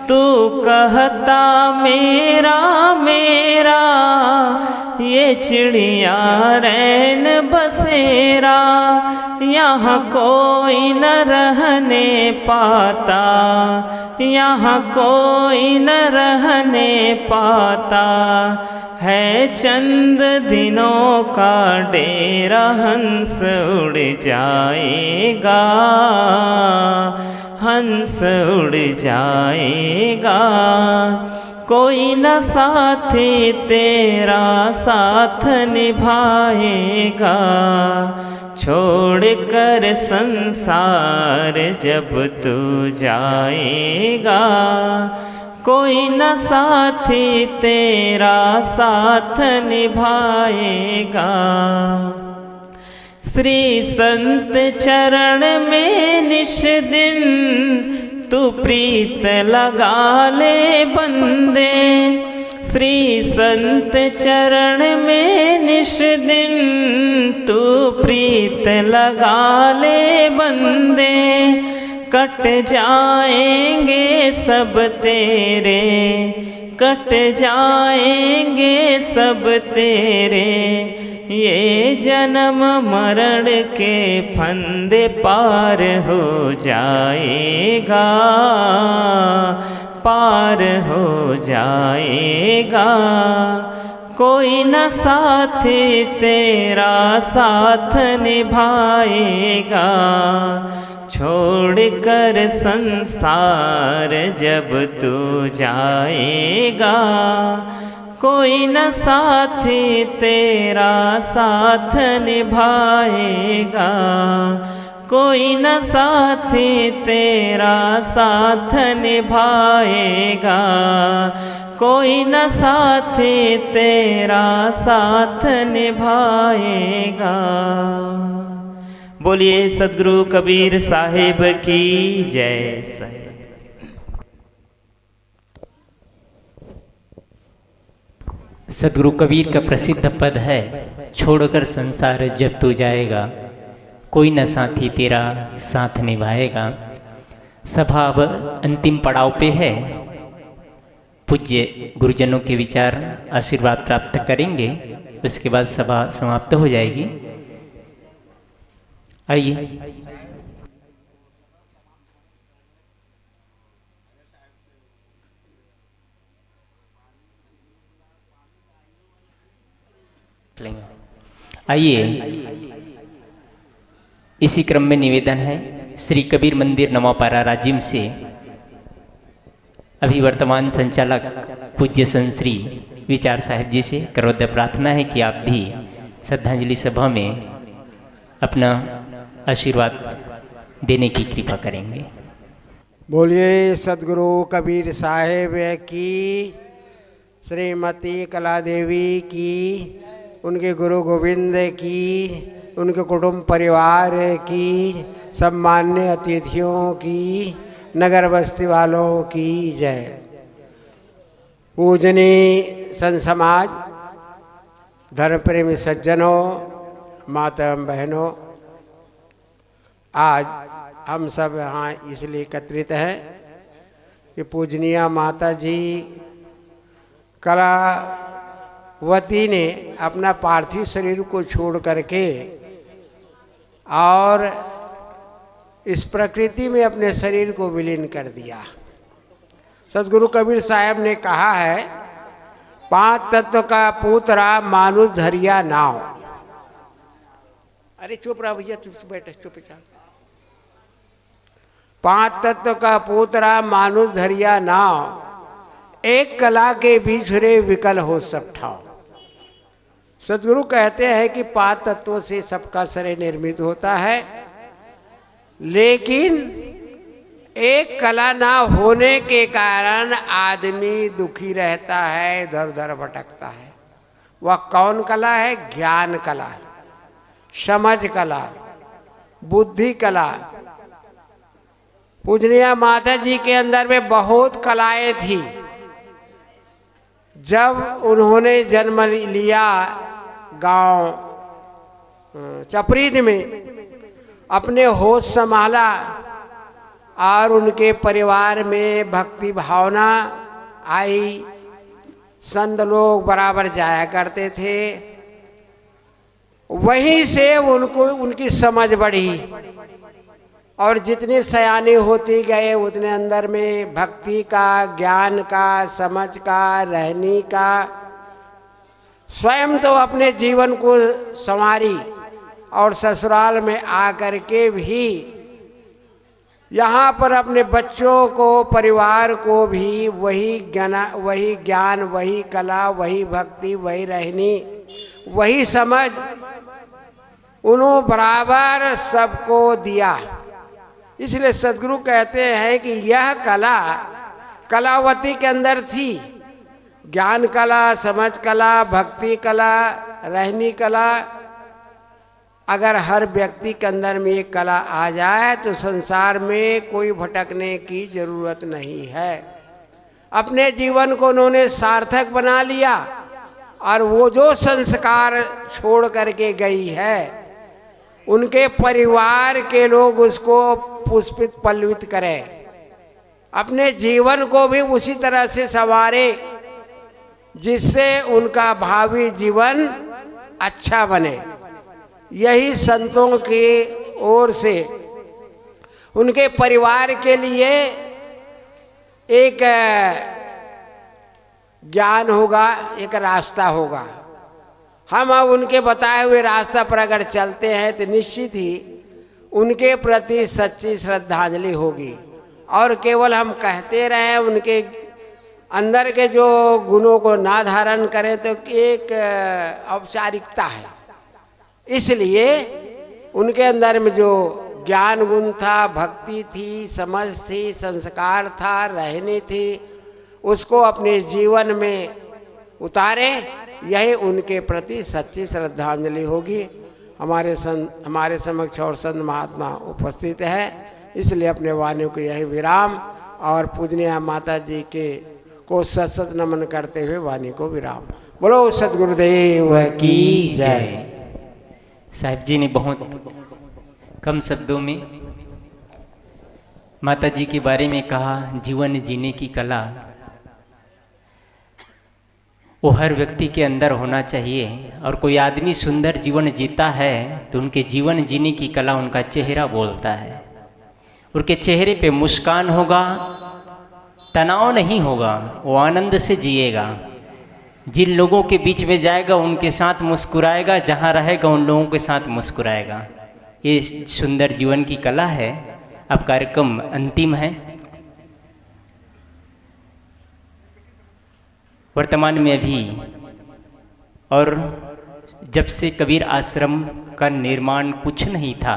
Speaker 6: तू कहता मेरा मेरा, ये चिड़िया रहन बसेरा। यहाँ कोई न रहने पाता, यहाँ कोई न रहने पाता। है चंद दिनों का डेरा, हंस उड़ जाएगा, हंस उड़ जाएगा। कोई न साथी तेरा साथ निभाएगा, छोड़ कर संसार जब तू जाएगा। कोई न साथी तेरा साथ निभाएगा। श्री संत चरण में निश दिन तू प्रीत लगा ले बंदे। श्री संत चरण में निश दिन तू प्रीत लगा ले बंदे। कट जाएंगे सब तेरे, कट जाएंगे सब तेरे। ये जन्म मरण के फंदे पार हो जाएगा, पार हो जाएगा। कोई न साथी तेरा साथ निभाएगा, छोड़ कर संसार जब तू जाएगा। कोई न साथी तेरा साथ निभाएगा, कोई न साथी तेरा साथ निभाएगा। कोई न साथी तेरा साथ निभाएगा। बोलिए सद्गुरु कबीर साहिब की जय। साहिब
Speaker 1: सद्गुरु कबीर का प्रसिद्ध पद है, छोड़कर संसार जब तू जाएगा, कोई न साथी तेरा साथ निभाएगा। सभा अब अंतिम पड़ाव पे है। पूज्य गुरुजनों के विचार आशीर्वाद प्राप्त करेंगे, उसके बाद सभा समाप्त हो जाएगी। आइए। आइए इसी क्रम में निवेदन है श्री कबीर मंदिर नवापारा राजिम से अभी वर्तमान संचालक पूज्य संत श्री विचार साहिब जी से करोद्य प्रार्थना है कि आप भी श्रद्धांजलि सभा में अपना आशीर्वाद देने की कृपा करेंगे।
Speaker 7: बोलिए सदगुरु कबीर साहिब की, श्रीमती कला देवी की, उनके गुरु गोविंद की, उनके कुटुंब परिवार की, सब मान्य अतिथियों की, नगर बस्ती वालों की जय। पूजनीय संत समाज, धर्म प्रेमी सज्जनों, माता बहनों, आज हम सब यहाँ इसलिए एकत्रित हैं कि पूजनीय माता जी कलावती ने अपना पार्थिव शरीर को छोड़ करके और इस प्रकृति में अपने शरीर को विलीन कर दिया। सदगुरु कबीर साहब ने कहा है, 5 तत्व का पूतरा मानुष धरिया नाव। अरे चुप रहा भैया, चुप बैठे, चुप चाल। 5 तत्व का पूतरा मानुष धरिया नाव, एक कला के बीच रे विकल हो सब ठाव। सदगुरु कहते हैं कि 5 तत्वों से सबका शरीर निर्मित होता है, लेकिन एक कला ना होने के कारण आदमी दुखी रहता है, इधर उधर भटकता है। वह कौन कला है? ज्ञान कला, समझ कला, बुद्धि कला। पूजनीय माता जी के अंदर में बहुत कलाएं थी। जब उन्होंने जन्म लिया गांव चपरीद में, अपने होश संभाला और उनके परिवार में भक्ति भावना आई। संत लोग बराबर जाया करते थे, वहीं से उनको उनकी समझ बढ़ी और जितने सयाने होते गए उतने अंदर में भक्ति का, ज्ञान का, समझ का, रहने का, स्वयं तो अपने जीवन को संवारी और ससुराल में आकर के भी यहाँ पर अपने बच्चों को, परिवार को भी वही ज्ञान, वही कला, वही भक्ति, वही रहनी, वही समझ उन्होंने बराबर सबको दिया। इसलिए सदगुरु कहते हैं कि यह कला कलावती के अंदर थी। ज्ञान कला, समझ कला, भक्ति कला, रहनी कला। अगर हर व्यक्ति के अंदर में ये कला आ जाए तो संसार में कोई भटकने की जरूरत नहीं है। अपने जीवन को उन्होंने सार्थक बना लिया और वो जो संस्कार छोड़ करके गई है, उनके परिवार के लोग उसको पुष्पित पल्लवित करें, अपने जीवन को भी उसी तरह से संवारे जिससे उनका भावी जीवन अच्छा बने। यही संतों की ओर से उनके परिवार के लिए एक ज्ञान होगा, एक रास्ता होगा। हम अब उनके बताए हुए रास्ता पर अगर चलते हैं तो निश्चित ही उनके प्रति सच्ची श्रद्धांजलि होगी। और केवल हम कहते रहें, उनके अंदर के जो गुणों को ना धारण करें तो एक औपचारिकता है। इसलिए उनके अंदर में जो ज्ञान गुण था, भक्ति थी, समझ थी, संस्कार था, रहनी थी, उसको अपने जीवन में उतारें, यही उनके प्रति सच्ची श्रद्धांजलि होगी। हमारे समक्ष और संत महात्मा उपस्थित है, इसलिए अपने वाणी को यही विराम और पूजनीय माता जी के को सत सत नमन करते हुए वाणी को विराम। बोलो सद्गुरुदेव की जय।
Speaker 1: साहिब जी ने बहुत कम शब्दों में माता जी के बारे में कहा। जीवन जीने की कला वो हर व्यक्ति के अंदर होना चाहिए। और कोई आदमी सुंदर जीवन जीता है तो उनके जीवन जीने की कला उनका चेहरा बोलता है। उनके चेहरे पे मुस्कान होगा, तनाव नहीं होगा, वो आनंद से जिएगा। जिन लोगों के बीच में जाएगा उनके साथ मुस्कुराएगा, जहाँ रहेगा उन लोगों के साथ मुस्कुराएगा। ये सुंदर जीवन की कला है। अब कार्यक्रम अंतिम है। वर्तमान में भी और जब से कबीर आश्रम का निर्माण कुछ नहीं था,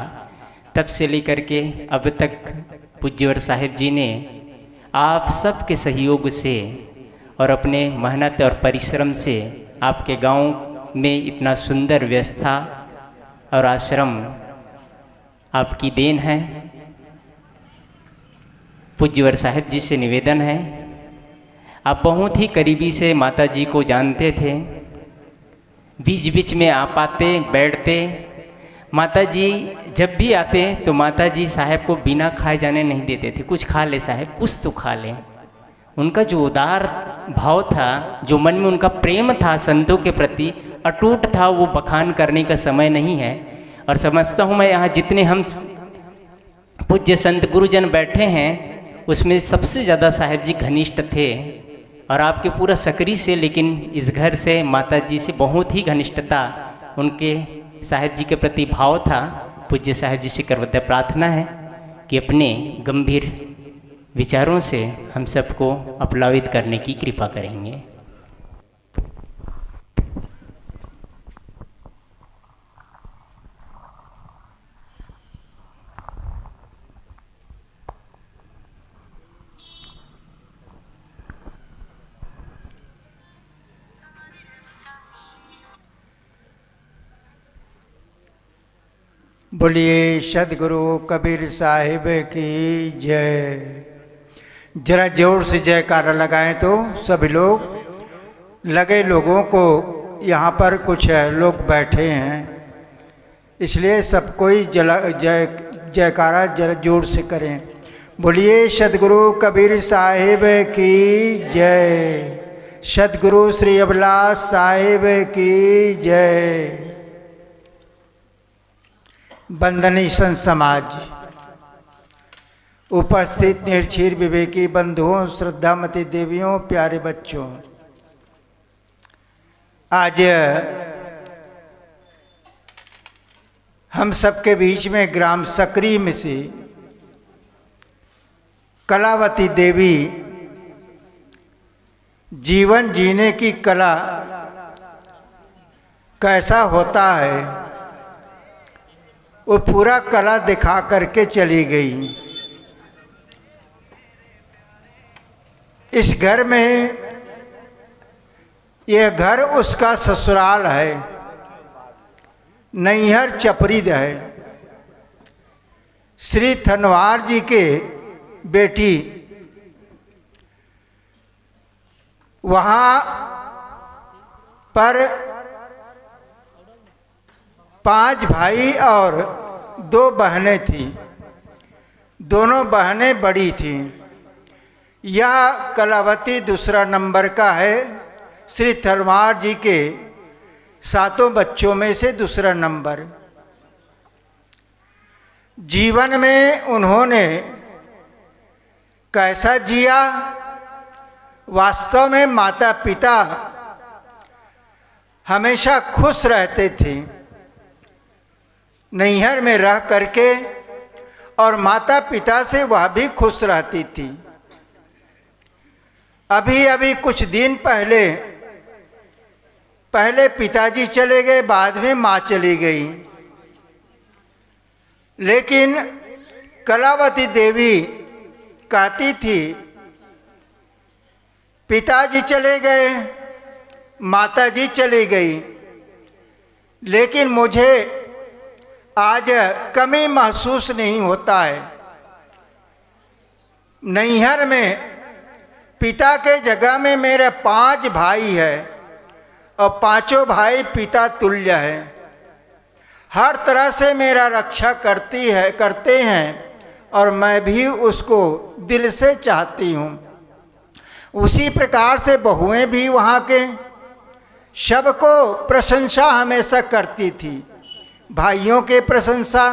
Speaker 1: तब से लेकर के अब तक पूज्यवर साहिब जी ने आप सबके सहयोग से और अपने मेहनत और परिश्रम से आपके गांव में इतना सुंदर व्यवस्था और आश्रम आपकी देन है। पूज्यवर साहिब जी से निवेदन है, आप बहुत ही करीबी से माता जी को जानते थे, बीच बीच में आप आते बैठते। माता जी जब भी आते तो माता जी साहब को बिना खाए जाने नहीं देते थे। कुछ खा ले साहब, कुछ तो खा ले। उनका जो उदार भाव था, जो मन में उनका प्रेम था संतों के प्रति अटूट था, वो बखान करने का समय नहीं है। और समझता हूँ मैं यहाँ जितने हम पूज्य संत गुरुजन बैठे हैं उसमें सबसे ज़्यादा साहब जी घनिष्ठ थे और आपके पूरा सकरी से, लेकिन इस घर से माता जी से बहुत ही घनिष्ठता उनके साहब जी के प्रति भाव था। पूज्य साहब जी से करवत प्रार्थना है कि अपने गंभीर विचारों से हम सबको अपलावित करने की कृपा करेंगे।
Speaker 8: बोलिए सदगुरु कबीर साहिब की जय। जरा जोर से जयकारा लगाएं तो सभी लोग। लगे लोगों को यहाँ पर कुछ लोग बैठे हैं, इसलिए सब कोई जयकारा जरा जोर से करें। बोलिए सदगुरु कबीर साहिब की जय। सदगुरु श्री अभिलाष साहिब की जय। बंदनी संत समाज, उपस्थित निर्क्षीर विवेकी बंधुओं, श्रद्धामती देवियों, प्यारे बच्चों, आज हम सबके बीच में ग्राम सकरी में से कलावती देवी जीवन जीने की कला कैसा होता है वो पूरा कला दिखा करके चली गई। इस घर में, यह घर उसका ससुराल है, नैहर चपरीद है। श्री थनवार जी के बेटी वहाँ पर 5 भाई और 2 बहनें थीं। दोनों बहनें बड़ी थीं। यह कलावती दूसरा नंबर का है। श्री थनवार जी के 7 बच्चों में से दूसरा नंबर। जीवन में उन्होंने कैसा जिया, वास्तव में माता पिता हमेशा खुश रहते थे नैहर में रह करके, और माता पिता से वह भी खुश रहती थी। अभी अभी कुछ दिन पहले पिताजी चले गए, बाद में माँ चली गई। लेकिन कलावती देवी कहती थी पिताजी चले गए, माताजी चली गई, लेकिन मुझे आज कमी महसूस नहीं होता है। नैहर में पिता के जगह में मेरे 5 भाई है और 5 भाई पिता तुल्य है। हर तरह से मेरा रक्षा करते हैं और मैं भी उसको दिल से चाहती हूँ। उसी प्रकार से बहुएं भी वहाँ के सबको प्रशंसा हमेशा करती थी। भाइयों की प्रशंसा,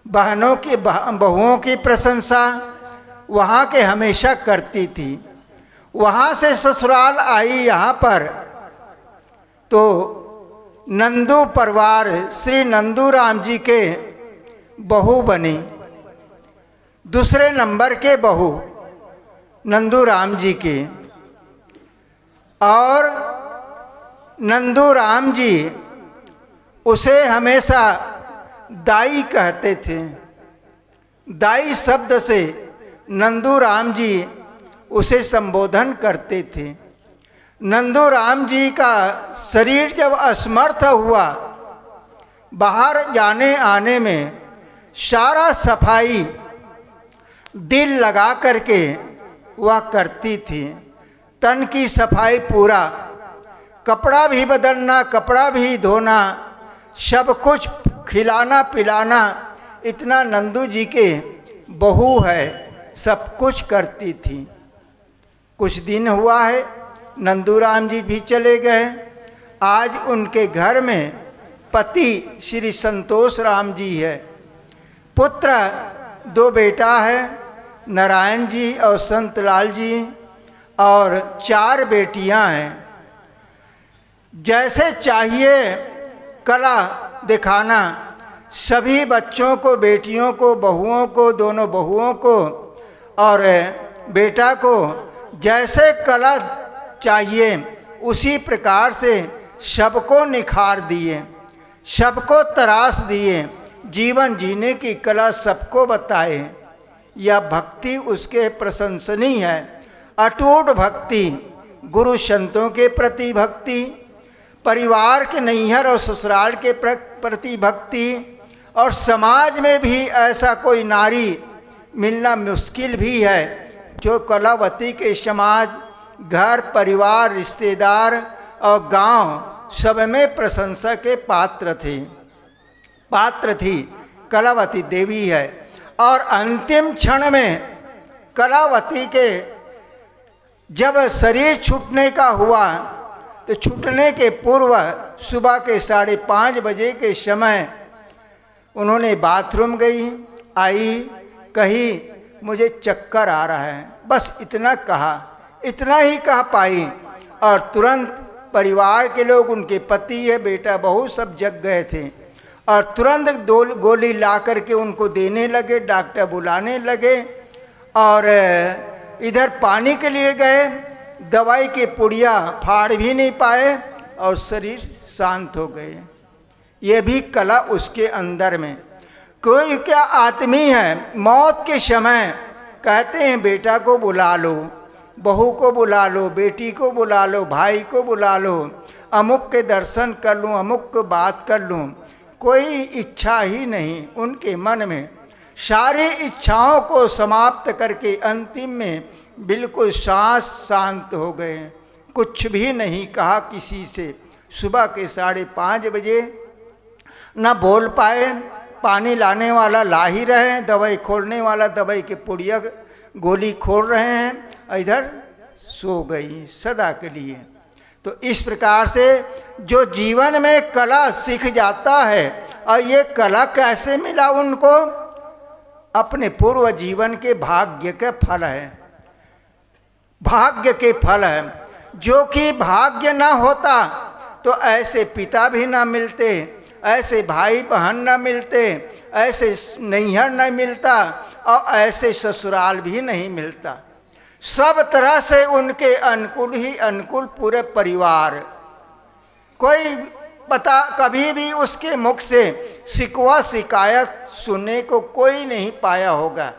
Speaker 8: बहनों की बहुओं की प्रशंसा वहाँ के हमेशा करती थी। वहाँ से ससुराल आई यहाँ पर तो नंदू परिवार श्री नंदू राम जी के बहू बनी। दूसरे नंबर के बहू नंदूराम जी की, और नंदूराम जी उसे हमेशा दाई कहते थे। दाई शब्द से नंदूराम जी उसे संबोधन करते थे। नंदूराम जी का शरीर जब असमर्थ हुआ, बाहर जाने आने में सारा सफाई दिल लगा करके वह करती थी। तन की सफाई पूरा, कपड़ा भी बदलना, कपड़ा भी धोना, सब कुछ खिलाना पिलाना, इतना नंदू जी के बहू है, सब कुछ करती थी। कुछ दिन हुआ है, नंदूराम जी भी चले गए। आज उनके घर में पति श्री संतोष राम जी है, पुत्र 2 बेटा है, नारायण जी और संतलाल जी, और 4 बेटियां हैं। जैसे चाहिए कला दिखाना, सभी बच्चों को, बेटियों को, बहुओं को, दोनों बहुओं को और बेटा को जैसे कला चाहिए उसी प्रकार से सबको निखार दिए, सबको तराश दिए, जीवन जीने की कला सबको बताए। यह भक्ति उसके प्रशंसनीय है। अटूट भक्ति, गुरु संतों के प्रति भक्ति, परिवार के नैहर और ससुराल के प्रति भक्ति, और समाज में भी ऐसा कोई नारी मिलना मुश्किल भी है जो कलावती के समाज, घर परिवार, रिश्तेदार और गांव सब में प्रशंसा के पात्र थी। कलावती देवी है। और अंतिम क्षण में कलावती के जब शरीर छूटने का हुआ, तो छूटने के पूर्व सुबह के 5:30 बजे के समय उन्होंने बाथरूम आई, कही मुझे चक्कर आ रहा है, बस इतना कहा, इतना ही कह पाई। और तुरंत परिवार के लोग, उनके पति है, बेटा बहू सब जग गए थे, और तुरंत 2 गोली ला करके उनको देने लगे, डॉक्टर बुलाने लगे। और इधर पानी के लिए गए, दवाई के पुड़िया फाड़ भी नहीं पाए और शरीर शांत हो गए। ये भी कला उसके अंदर में। कोई क्या आदमी है, मौत के समय कहते हैं बेटा को बुला लो, बहू को बुला लो, बेटी को बुला लो, भाई को बुला लो, अमुक के दर्शन कर लूँ, अमुक को बात कर लूँ। कोई इच्छा ही नहीं उनके मन में। सारी इच्छाओं को समाप्त करके अंतिम में बिल्कुल शांत हो गए। कुछ भी नहीं कहा किसी से। सुबह के 5:30 बजे न बोल पाए, पानी लाने वाला ला ही रहे हैं, दवाई खोलने वाला दवाई के पुड़िया गोली खोल रहे हैं, इधर सो गई सदा के लिए। तो इस प्रकार से जो जीवन में कला सीख जाता है, और ये कला कैसे मिला उनको, अपने पूर्व जीवन के भाग्य के फल है, भाग्य के फल है। जो कि भाग्य ना होता तो ऐसे पिता भी ना मिलते, ऐसे भाई बहन ना मिलते, ऐसे नैहर नहीं मिलता, और ऐसे ससुराल भी नहीं मिलता। सब तरह से उनके अनुकूल ही अनुकूल पूरे परिवार। कोई पता कभी भी उसके मुख से शिकवा शिकायत सुनने को कोई नहीं पाया होगा,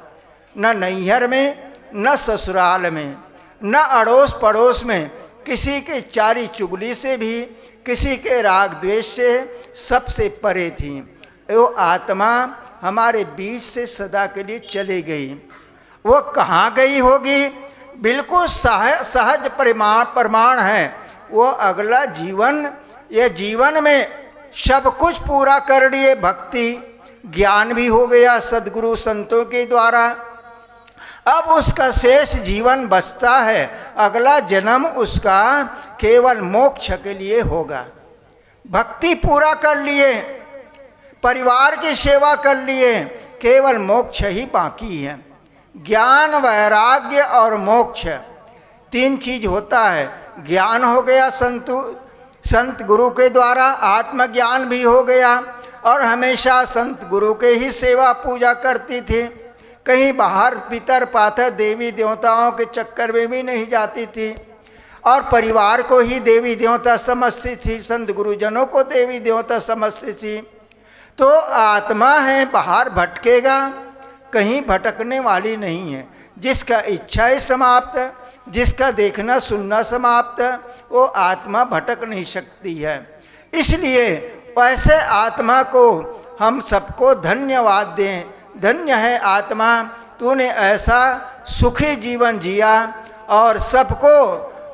Speaker 8: न नैहर में, न ससुराल में, न अड़ोस पड़ोस में। किसी के चारी चुगली से भी, किसी के राग द्वेष से सबसे परे थी। वो आत्मा हमारे बीच से सदा के लिए चली गई। वो कहाँ गई होगी, बिल्कुल सहज प्रमाण है। वो अगला जीवन, ये जीवन में सब कुछ पूरा कर लिए, भक्ति ज्ञान भी हो गया सद्गुरु संतों के द्वारा। अब उसका शेष जीवन बचता है, अगला जन्म उसका केवल मोक्ष के लिए होगा। भक्ति पूरा कर लिए, परिवार की सेवा कर लिए, केवल मोक्ष ही बाकी है। ज्ञान, वैराग्य और मोक्ष 3 चीज होता है। ज्ञान हो गया संत गुरु के द्वारा, आत्मज्ञान भी हो गया, और हमेशा संत गुरु के ही सेवा पूजा करती थी। कहीं बाहर पितर पाथर देवी देवताओं के चक्कर में भी नहीं जाती थी और परिवार को ही देवी देवता समझती थी, संत गुरुजनों को देवी देवता समझती थी। तो आत्मा है, बाहर भटकेगा, कहीं भटकने वाली नहीं है। जिसका इच्छा समाप्त, जिसका देखना सुनना समाप्त, वो आत्मा भटक नहीं सकती है। इसलिए ऐसे आत्मा को हम सबको धन्यवाद दें। धन्य है आत्मा, तूने ऐसा सुखी जीवन जिया और सबको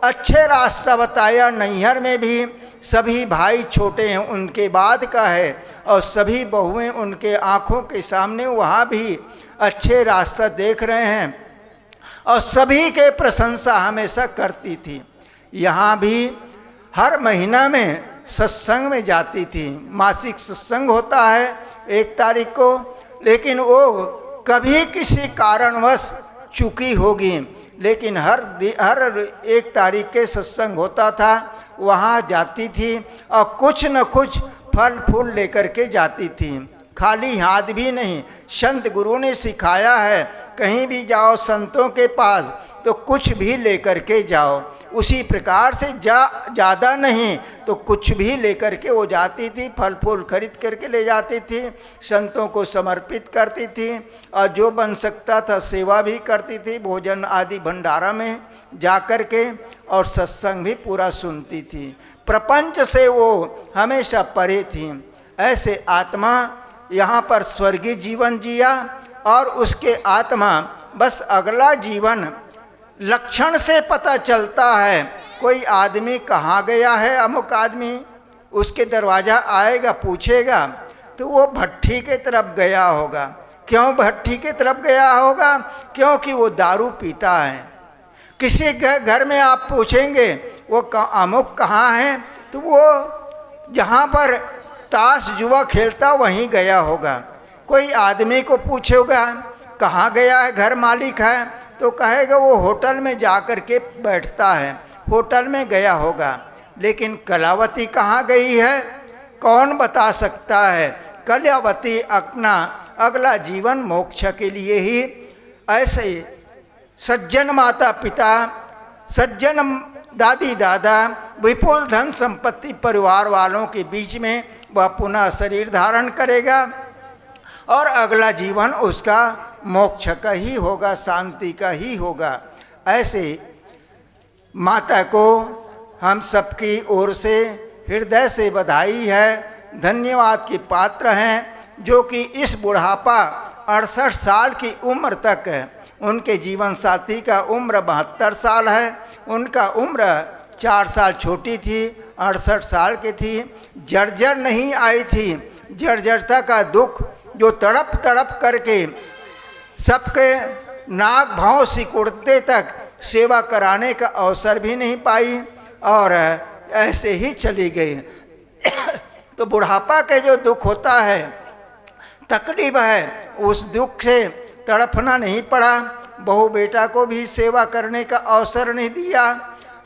Speaker 8: अच्छे रास्ता बताया। नैहर में भी सभी भाई छोटे हैं, उनके बाद का है, और सभी बहुएं उनके आँखों के सामने वहाँ भी अच्छे रास्ता देख रहे हैं और सभी के प्रशंसा हमेशा करती थी। यहाँ भी हर महीना में सत्संग में जाती थी। मासिक सत्संग होता है 1 तारीख को, लेकिन वो कभी किसी कारणवश चूकी होगी, लेकिन हर 1 तारीख के सत्संग होता था, वहाँ जाती थी और कुछ न कुछ फल फूल लेकर के जाती थी। खाली हाथ भी नहीं। संत गुरु ने सिखाया है, कहीं भी जाओ संतों के पास तो कुछ भी लेकर के जाओ। उसी प्रकार से ज़्यादा नहीं तो कुछ भी लेकर के वो जाती थी, फल फूल खरीद करके ले जाती थी, संतों को समर्पित करती थी और जो बन सकता था सेवा भी करती थी, भोजन आदि भंडारा में जा कर के, और सत्संग भी पूरा सुनती थी। प्रपंच से वो हमेशा परे थी। ऐसे आत्मा यहाँ पर स्वर्गीय जीवन जिया और उसके आत्मा बस अगला जीवन लक्षण से पता चलता है। कोई आदमी कहाँ गया है, अमुक आदमी, उसके दरवाज़ा आएगा पूछेगा तो वो भट्ठी के तरफ गया होगा। क्यों भट्ठी के तरफ गया होगा? क्योंकि वो दारू पीता है। किसी घर में आप पूछेंगे वो अमुक कहाँ है, तो वो जहाँ पर ताश जुआ खेलता वहीं गया होगा। कोई आदमी को पूछेगा कहाँ गया है, घर मालिक है, तो कहेगा वो होटल में जा कर के बैठता है, होटल में गया होगा। लेकिन कलावती कहाँ गई है, कौन बता सकता है? कलावती अपना अगला जीवन मोक्ष के लिए ही ऐसे सज्जन माता पिता, सज्जन दादी दादा, विपुल धन संपत्ति परिवार वालों के बीच में वह पुनः शरीर धारण करेगा और अगला जीवन उसका मोक्ष का ही होगा, शांति का ही होगा। ऐसे माता को हम सबकी ओर से हृदय से बधाई है, धन्यवाद के पात्र हैं, जो कि इस बुढ़ापा 68 साल की उम्र तक है। उनके जीवन साथी का उम्र 72 साल है, उनका उम्र 4 साल छोटी थी, 68 साल की थी। जर्जर नहीं आई थी। जर्जरता का दुख जो तड़प तड़प करके सबके नाक भाव सिकुड़ते तक सेवा कराने का अवसर भी नहीं पाई और ऐसे ही चली गई। तो बुढ़ापा के जो दुख होता है, तकलीफ है, उस दुख से तड़पना नहीं पड़ा। बहू बेटा को भी सेवा करने का अवसर नहीं दिया।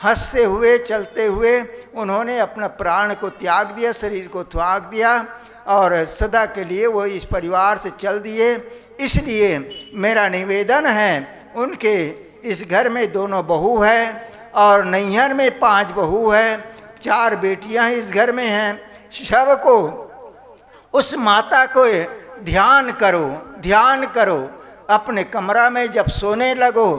Speaker 8: हंसते हुए चलते हुए उन्होंने अपना प्राण को त्याग दिया, शरीर को त्याग दिया और सदा के लिए वो इस परिवार से चल दिए। इसलिए मेरा निवेदन है, उनके इस घर में 2 बहू है और नैहर में 5 बहू है, 4 बेटियां इस घर में हैं। सबको उस माता को ध्यान करो, ध्यान करो। अपने कमरा में जब सोने लगो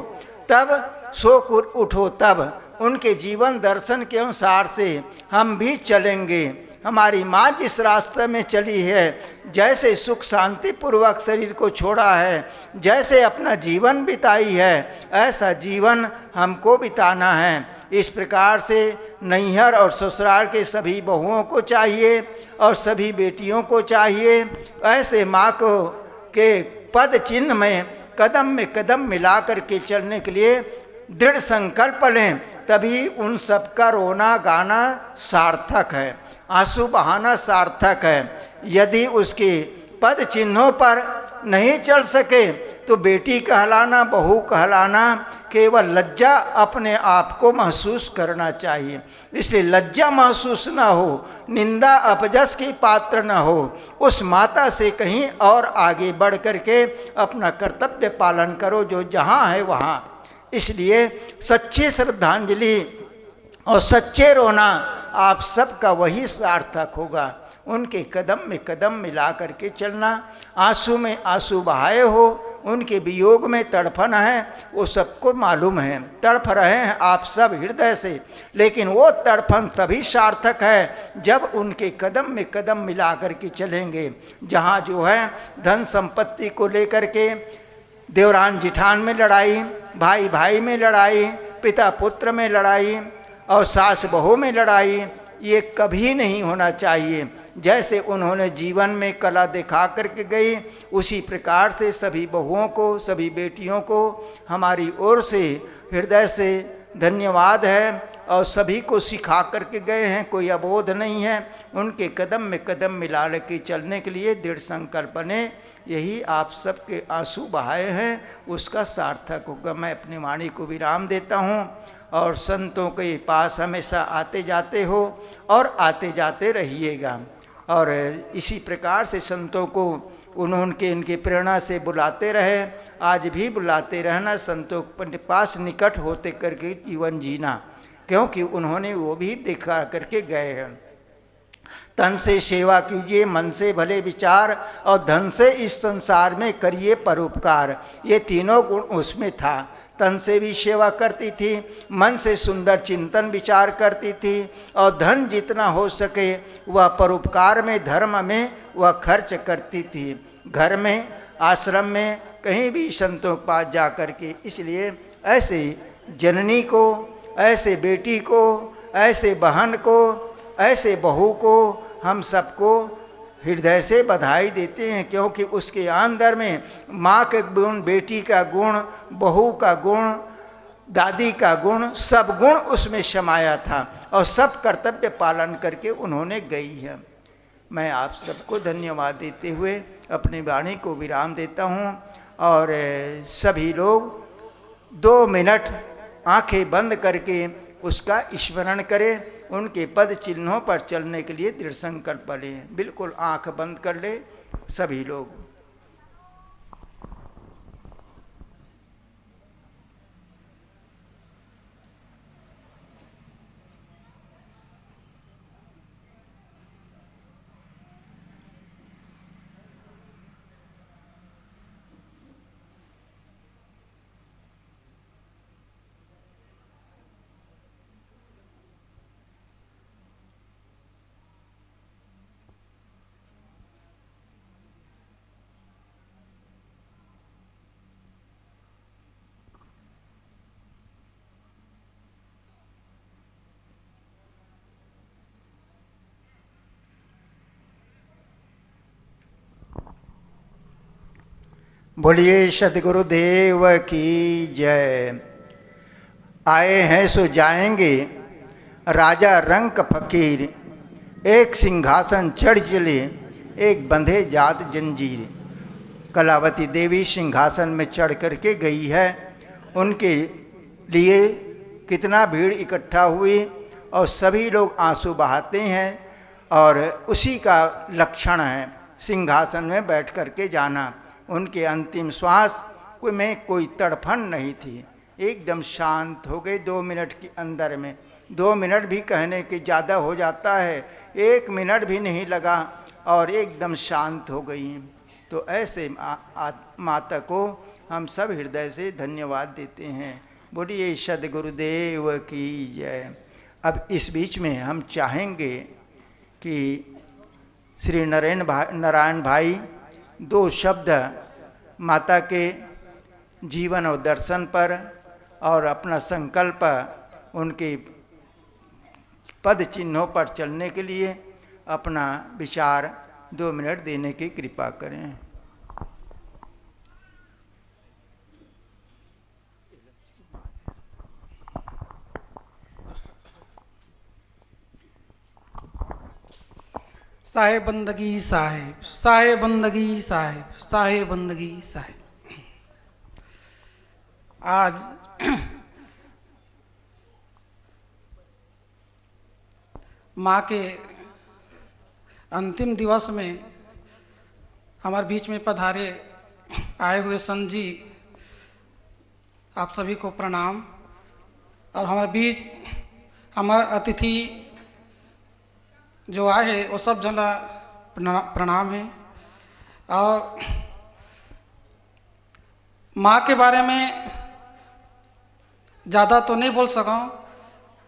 Speaker 8: तब सो उठो, तब उनके जीवन दर्शन के अनुसार से हम भी चलेंगे। हमारी माँ जिस रास्ते में चली है, जैसे सुख शांति पूर्वक शरीर को छोड़ा है, जैसे अपना जीवन बिताई है, ऐसा जीवन हमको बिताना है। इस प्रकार से नैहर और ससुराल के सभी बहुओं को चाहिए और सभी बेटियों को चाहिए, ऐसे माँ को के पद चिन्ह में कदम मिला करके चलने के लिए दृढ़ संकल्प लें, तभी उन सब का रोना गाना सार्थक है, आंसू बहाना सार्थक है। यदि उसके पद चिन्हों पर नहीं चल सके तो बेटी कहलाना, बहू कहलाना, केवल लज्जा अपने आप को महसूस करना चाहिए। इसलिए लज्जा महसूस ना हो, निंदा अपजस की पात्र ना हो, उस माता से कहीं और आगे बढ़ करके अपना कर्तव्य पालन करो जो जहाँ है वहाँ। इसलिए सच्ची श्रद्धांजलि और सच्चे रोना आप सबका वही सार्थक होगा। उनके कदम में कदम मिला करके चलना, आंसू में आंसू बहाए हो, उनके वियोग में तड़फन है, वो सबको मालूम है। तड़फ रहे हैं आप सब हृदय से, लेकिन वो तड़फन तभी सार्थक है जब उनके कदम में कदम मिला करके चलेंगे। जहाँ जो है धन संपत्ति को लेकर के देवरान जिठान में लड़ाई, भाई भाई में लड़ाई, पिता पुत्र में लड़ाई और सास बहू में लड़ाई, ये कभी नहीं होना चाहिए। जैसे उन्होंने जीवन में कला दिखा करके गई, उसी प्रकार से सभी बहुओं को, सभी बेटियों को हमारी ओर से हृदय से धन्यवाद है। और सभी को सिखा करके गए हैं, कोई अबोध नहीं है। उनके कदम में कदम मिला के चलने के लिए दृढ़ संकल्प ने यही आप सबके आंसू बहाए हैं, उसका सार्थक होगा। मैं अपनी वाणी को विराम देता हूँ और संतों के पास हमेशा आते जाते हो और आते जाते रहिएगा। और इसी प्रकार से संतों को उन्होंने इनके प्रेरणा से बुलाते रहे, आज भी बुलाते रहना, संतों के पास निकट होते करके जीवन जीना, क्योंकि उन्होंने वो भी दिखा करके गए हैं। तन से सेवा कीजिए, मन से भले विचार और धन से इस संसार में करिए परोपकार। ये तीनों गुण उसमें था। तन से भी सेवा करती थी, मन से सुंदर चिंतन विचार करती थी और धन जितना हो सके वह परोपकार में, धर्म में वह खर्च करती थी, घर में, आश्रम में, कहीं भी संतों के पास जा कर के। इसलिए ऐसे जननी को, ऐसे बेटी को, ऐसे बहन को, ऐसे बहू को हम सबको हृदय से बधाई देते हैं, क्योंकि उसके अंदर में माँ के गुण, बेटी का गुण, बहू का गुण, दादी का गुण, सब गुण उसमें समाया था और सब कर्तव्य पालन करके उन्होंने गई है। मैं आप सबको धन्यवाद देते हुए अपनी वाणी को विराम देता हूँ और सभी लोग 2 मिनट आंखें बंद करके उसका स्मरण करें, उनके पद चिन्हों पर चलने के लिए दृढ़ संकल्प लें। बिल्कुल आंख बंद कर ले सभी लोग। बोलिए सद्गुरुदेव की जय। आए हैं सो जाएंगे, राजा रंक फकीर, एक सिंहासन चढ़ चले, एक बंधे जात जंजीर। कलावती देवी सिंहासन में चढ़ करके गई है, उनके लिए कितना भीड़ इकट्ठा हुई और सभी लोग आंसू बहाते हैं और उसी का लक्षण है सिंहासन में बैठ करके जाना। उनके अंतिम श्वास में कोई तड़फन नहीं थी, एकदम शांत हो गए 2 मिनट के अंदर में। 2 मिनट भी कहने के ज़्यादा हो जाता है, 1 मिनट भी नहीं लगा और एकदम शांत हो गई। तो ऐसे माता को हम सब हृदय से धन्यवाद देते हैं। बोलिए सद्गुरुदेव की जय। अब इस बीच में हम चाहेंगे कि श्री नारायण भाई 2 शब्द माता के जीवन और दर्शन पर और अपना संकल्प उनके पद चिन्हों पर चलने के लिए अपना विचार 2 मिनट देने की कृपा करें।
Speaker 9: साहेब बंदगी साहेब, साहेब बंदगी साहेब, साहेब बंदगी साहेब। आज माँ के अंतिम दिवस में हमारे बीच में पधारे आए हुए संत जी, आप सभी को प्रणाम। और हमारे बीच हमारे अतिथि जो आए हैं वो सब जना प्रणाम है। और माँ के बारे में ज़्यादा तो नहीं बोल सका,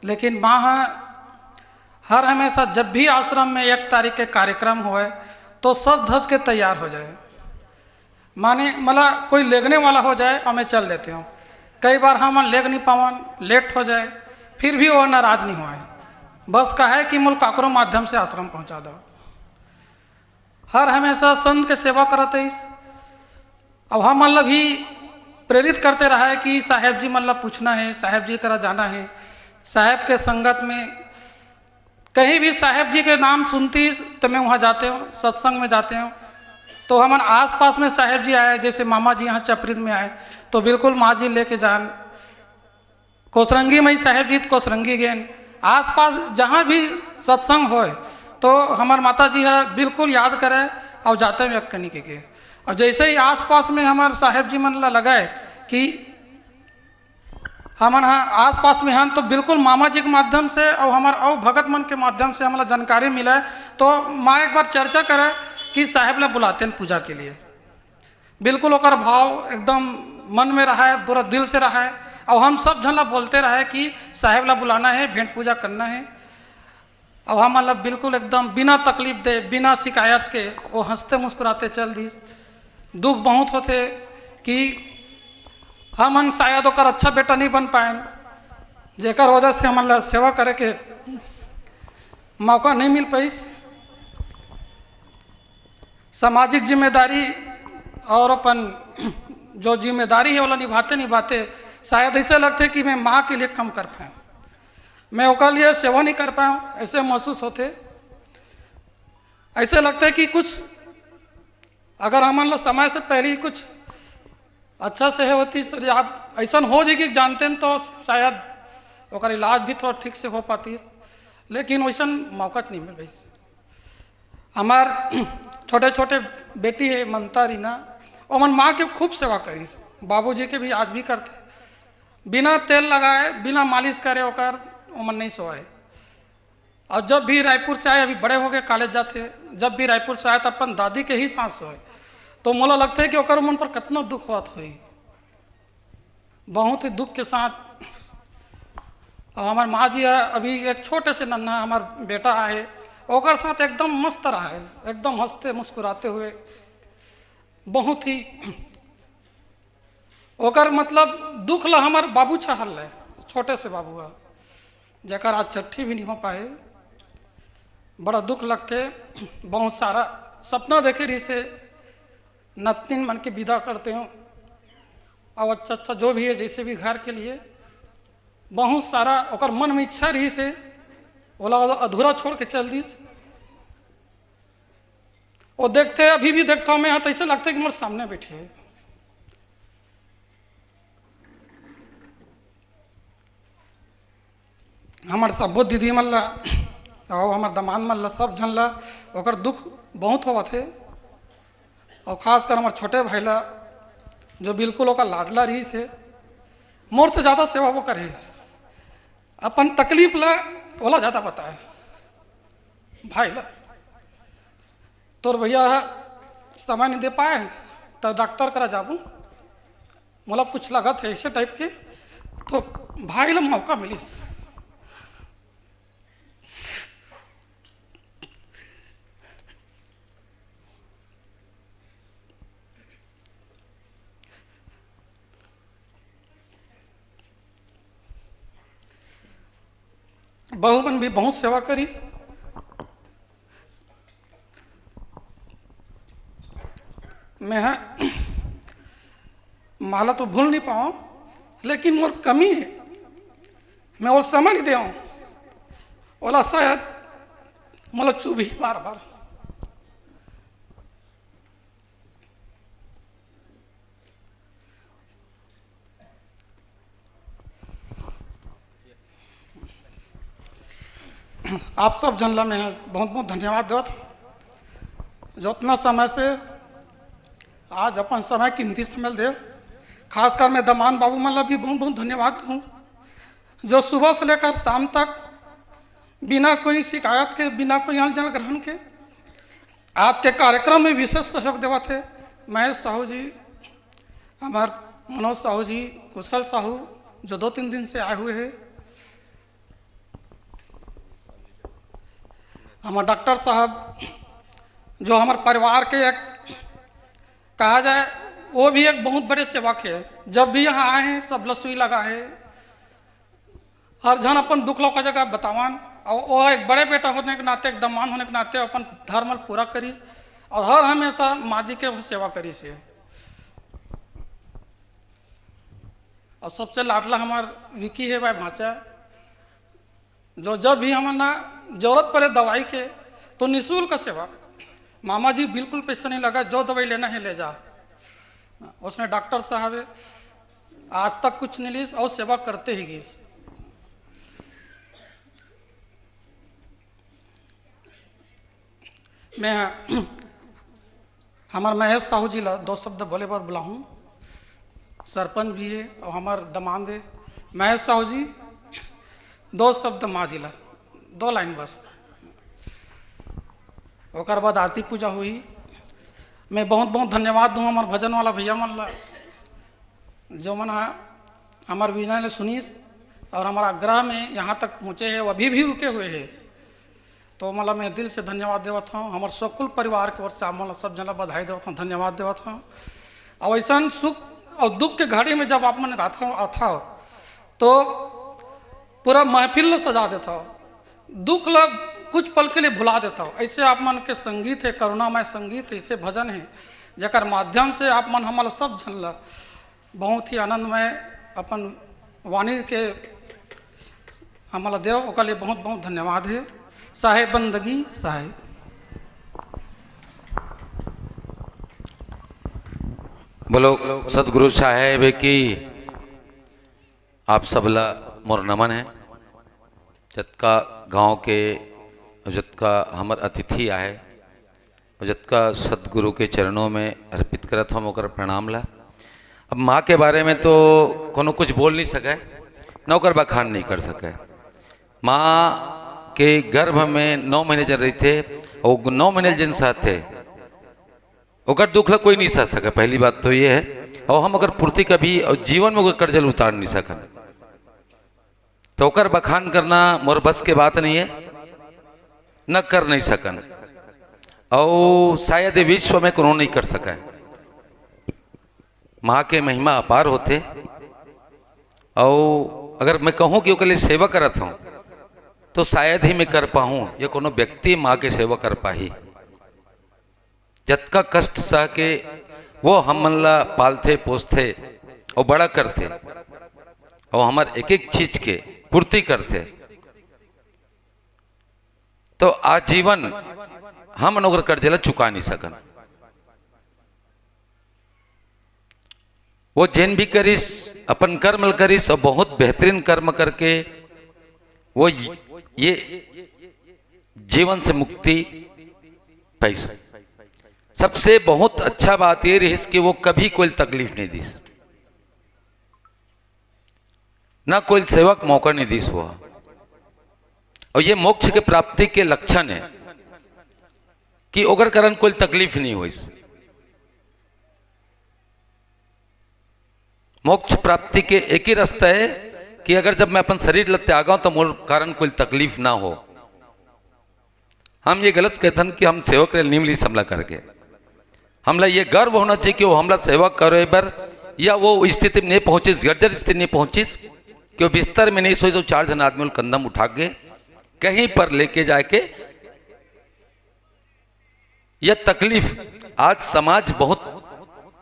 Speaker 9: लेकिन माँ हर हमेशा जब भी आश्रम में 1 तारीख के कार्यक्रम होए तो सज धज के तैयार हो जाए। माने मतलब कोई लेगने वाला हो जाए और मैं चल देती हूँ। कई बार हम लेग नहीं पावन, लेट हो जाए, फिर भी वो नाराज नहीं हुआ है। बस का है कि मुल काकरो माध्यम से आश्रम पहुँचा दो। हर हमेशा संत के सेवा करते इस। अब हम मतलब भी प्रेरित करते रहा है कि साहेब जी मतलब पूछना है, साहेब जी करा जाना है। साहेब के संगत में कहीं भी साहेब जी के नाम सुनती तो मैं वहाँ जाते हूँ, सत्संग में जाते हूँ। तो हमारे आसपास में साहेब जी आए, जैसे मामा जी यहाँ चपरित में आए तो बिल्कुल माँ जी लेके जान। कोसरंगी में ही साहेब जी कोसरंगी गेन। आसपास जहाँ भी सत्संग होए तो हमारे माता जी है बिल्कुल याद करे और जाते हैं अक्कनी के। और जैसे ही आसपास में हमारे साहेब जी मन लगाए कि हमारे यहाँ आसपास में हैं तो बिल्कुल मामा जी के माध्यम से और हमारे और भगत मन के माध्यम से हमारा जानकारी मिला तो माँ एक बार चर्चा करे कि साहेब ला बुलाते हैं पूजा के लिए। बिल्कुल ओकर भाव एकदम मन में रहा है, पूरा दिल से रहा है। और हम सब झला बोलते रहे कि साहेब ला बुलाना है, भेंट पूजा करना है। और हम मतलब बिल्कुल एकदम बिना तकलीफ दे, बिना शिकायत के वो हंसते मुस्कुराते चल दी। दुख बहुत होते कि हम शायद ओकर अच्छा बेटा नहीं बन पाए, जेकर वजह से हमारा सेवा करे के मौका नहीं मिल पाई। सामाजिक जिम्मेदारी और अपन जो जिम्मेदारी है वो निभाते शायद ऐसे लगते कि मैं माँ के लिए कम कर पाऊँ, मैं ओकर लिए सेवा नहीं कर पाऊँ, ऐसे महसूस होते। ऐसे लगता है कि कुछ अगर हमारे समय से पहले ही कुछ अच्छा से है होती तो आप ऐसा हो जाए कि जानते हैं तो शायद ओकर इलाज भी थोड़ा ठीक से हो पाती, लेकिन वैसा मौका नहीं मिल रही। हमार छोटे छोटे बेटी है ममता रीना, और मन माँ के खूब सेवा करी, बाबूजी के भी आज भी करते, बिना तेल लगाए बिना मालिश करे ओकर मन नहीं सोए। और जब भी रायपुर से आए, अभी बड़े हो गए कॉलेज जाते, जब भी रायपुर से आए तो अपन दादी के ही सांस सोए तो मोला लगता है कि ओकर मन पर कितना दुख होत हुई, बहुत ही दुख के साथ। और हमार माँ जी है अभी एक छोटे से नन्हा हमार बेटा है, ओकर साथ एकदम मस्त रहा है, एकदम हंसते मुस्कुराते हुए। बहुत ही ओकर मतलब दुख ला हमार बाबू चाहल है, छोटे से बाबू है जकर आज छठी भी नहीं हो पाए, बड़ा दुख लगते। बहुत सारा सपना देखे रही से नतनी मन के विदा करते हो, और अच्छा अच्छा जो भी है जैसे भी घर के लिए बहुत सारा ओकर मन में इच्छा रही से बोला अधूरा छोड़ के चल दी। वो देखते अभी भी देखता हूँ मैं यहाँ तो ऐसे लगता है कि मेरे सामने बैठी है। हमारे सबो दीदी मल्ला और हमारे दमाद मल्ला सब झनला ओकर दुख बहुत हुआ थे। और खासकर हमारे छोटे भाई ला जो बिल्कुल ओकर लाडला रही से मोर से ज़्यादा सेवा वो करे, अपन तकलीफ ला ओला ज़्यादा बताए। भाई ला तोर भैया समय नहीं दे पाए तो डॉक्टर करा जाबू, मोला कुछ लगत है ऐसे टाइप के, तो भाई ला मौका मिलिस। बहू मन भी बहुत सेवा करीस। मैं माला तो भूल नहीं पाऊँ, लेकिन मोर कमी है, मैं और समय नहीं दे ओला शायद मतलब चुभी बार बार। आप सब जनला में बहुत बहुत धन्यवाद देवत जो उतना समय से आज अपन समय कीमती समय दे। खासकर मैं दमान बाबू मल्ला भी बहुत बहुत धन्यवाद दूँ जो सुबह से लेकर शाम तक बिना कोई शिकायत के, बिना कोई अनजन ग्रहण के आज के कार्यक्रम में विशेष सहयोग देवा थे। महेश साहू जी, हमारे मनोज साहू जी, कुशल साहू जो 2-3 दिन से आए हुए हैं, हमारे डॉक्टर साहब जो हमारे परिवार के एक कहा जाए वो भी एक बहुत बड़े सेवक है। जब भी यहाँ आए हैं सब लसुई लगा है, हर जन अपन दुख लोग का जगह बतावान, और वो एक बड़े बेटा होने के नाते, एक दमान होने के नाते अपन धर्म पूरा करी और हर हमेशा माँ जी के सेवा करी से। और सबसे लाडला हमार विकी है भाई भाचा, जो जब भी हमारा जरूरत पड़े दवाई के तो निःशुल्क सेवा। मामा जी बिल्कुल पैसा नहीं लगा, जो दवाई लेना है ले जा। उसने डॉक्टर साहब आज तक कुछ नहीं ली और सेवा करते ही गई। मैं हमारे महेश साहू जी ला 2 शब्द बोले पर बुलाऊँ, सरपंच भी है और हमारे दमाद है महेश साहू जी। 2 शब्द माँ जी ला, 2 लाइन बस। ओकर बाद आरती पूजा हुई। मैं बहुत बहुत धन्यवाद दूँ हमारे भजन वाला भैया मन ला जो मन हमारे विनय ने सुनीस और हमारा आग्रह में यहाँ तक पहुँचे हैं, वो अभी भी रुके हुए हैं। तो मतलब मैं दिल से धन्यवाद देवत हूँ। हमारे स्वकुल परिवार की ओर से मतलब सब जना बधाई देवत हूँ, धन्यवाद देवत हूँ। और ऐसा सुख और दुख के घड़ी में जब आप मन आता हो तो पूरा महफिल सजा देता हो, दुख लग कुछ पल के लिए भुला देता हो। ऐसे आप मन के संगीत है, करुणामय संगीत है, ऐसे भजन है जकर माध्यम से आप मन हमारा सब झनला बहुत ही आनंदमय अपन वाणी के हमारा देव, ओकर लिए बहुत बहुत धन्यवाद है। साहेब बंदगी साहेब।
Speaker 10: बोलो सतगुरु साहेब की। आप सबला मोर नमन है। जतका गांव के जतका हमर अतिथि आए और जतका सतगुरु के चरणों में अर्पित करत हम ओकर प्रणाम ला। अब माँ के बारे में तो कोनो कुछ बोल नहीं सके, न ओकर बखान नहीं कर सके। माँ के गर्भ में 9 महीने चल रही थे और 9 महीने जिन साथ थे ओकर दुख ला कोई नहीं सह सके। पहली बात तो ये है। और हम अगर पूर्ति कभी और जीवन में कर्जल उतार नहीं सकन तो ओकर बखान करना मोर बस के बात नहीं है, न कर नहीं सकन और शायद विश्व में कोनो नहीं कर सका। माँ के महिमा अपार होते। और अगर मैं कहूँ कि ओकर लिए सेवा करत हूँ तो शायद ही मैं कर पाऊँ या कोनो व्यक्ति माँ के सेवा कर पाही। जतका कष्ट सह के वो हमन ला पालते पोसते और बड़ा करते और हमार एक एक चीज के पूर्ति करते, तो आजीवन हम नौकर कर्जला चुका नहीं सकन। वो जिन भी करिस अपन कर्म करिस और बहुत बेहतरीन कर्म करके वो ये जीवन से मुक्ति पाई। सबसे बहुत अच्छा बात ये रही कि वो कभी कोई तकलीफ नहीं दी, ना कोई सेवक मौका नहीं दीस हुआ। और ये मोक्ष के प्राप्ति के लक्षण है कि ओकर कारण कोई तकलीफ नहीं हुई। मोक्ष प्राप्ति के एक ही रास्ता है कि अगर जब मैं अपन शरीर ल त्यागा तो मोर कारण कोई तकलीफ ना हो। हम ये गलत कहते हैं कि हम सेवक निमली समला करके हमला ये गर्व होना चाहिए कि वो हमला सेवा करे बर या वो स्थिति में नहीं पहुंचिस, जर्जर स्थिति नहीं पहुंचिस कि वो बिस्तर में नहीं सोई तो 4 जन आदमी कंदम उठा के कहीं पर लेके जाके। यह तकलीफ आज समाज बहुत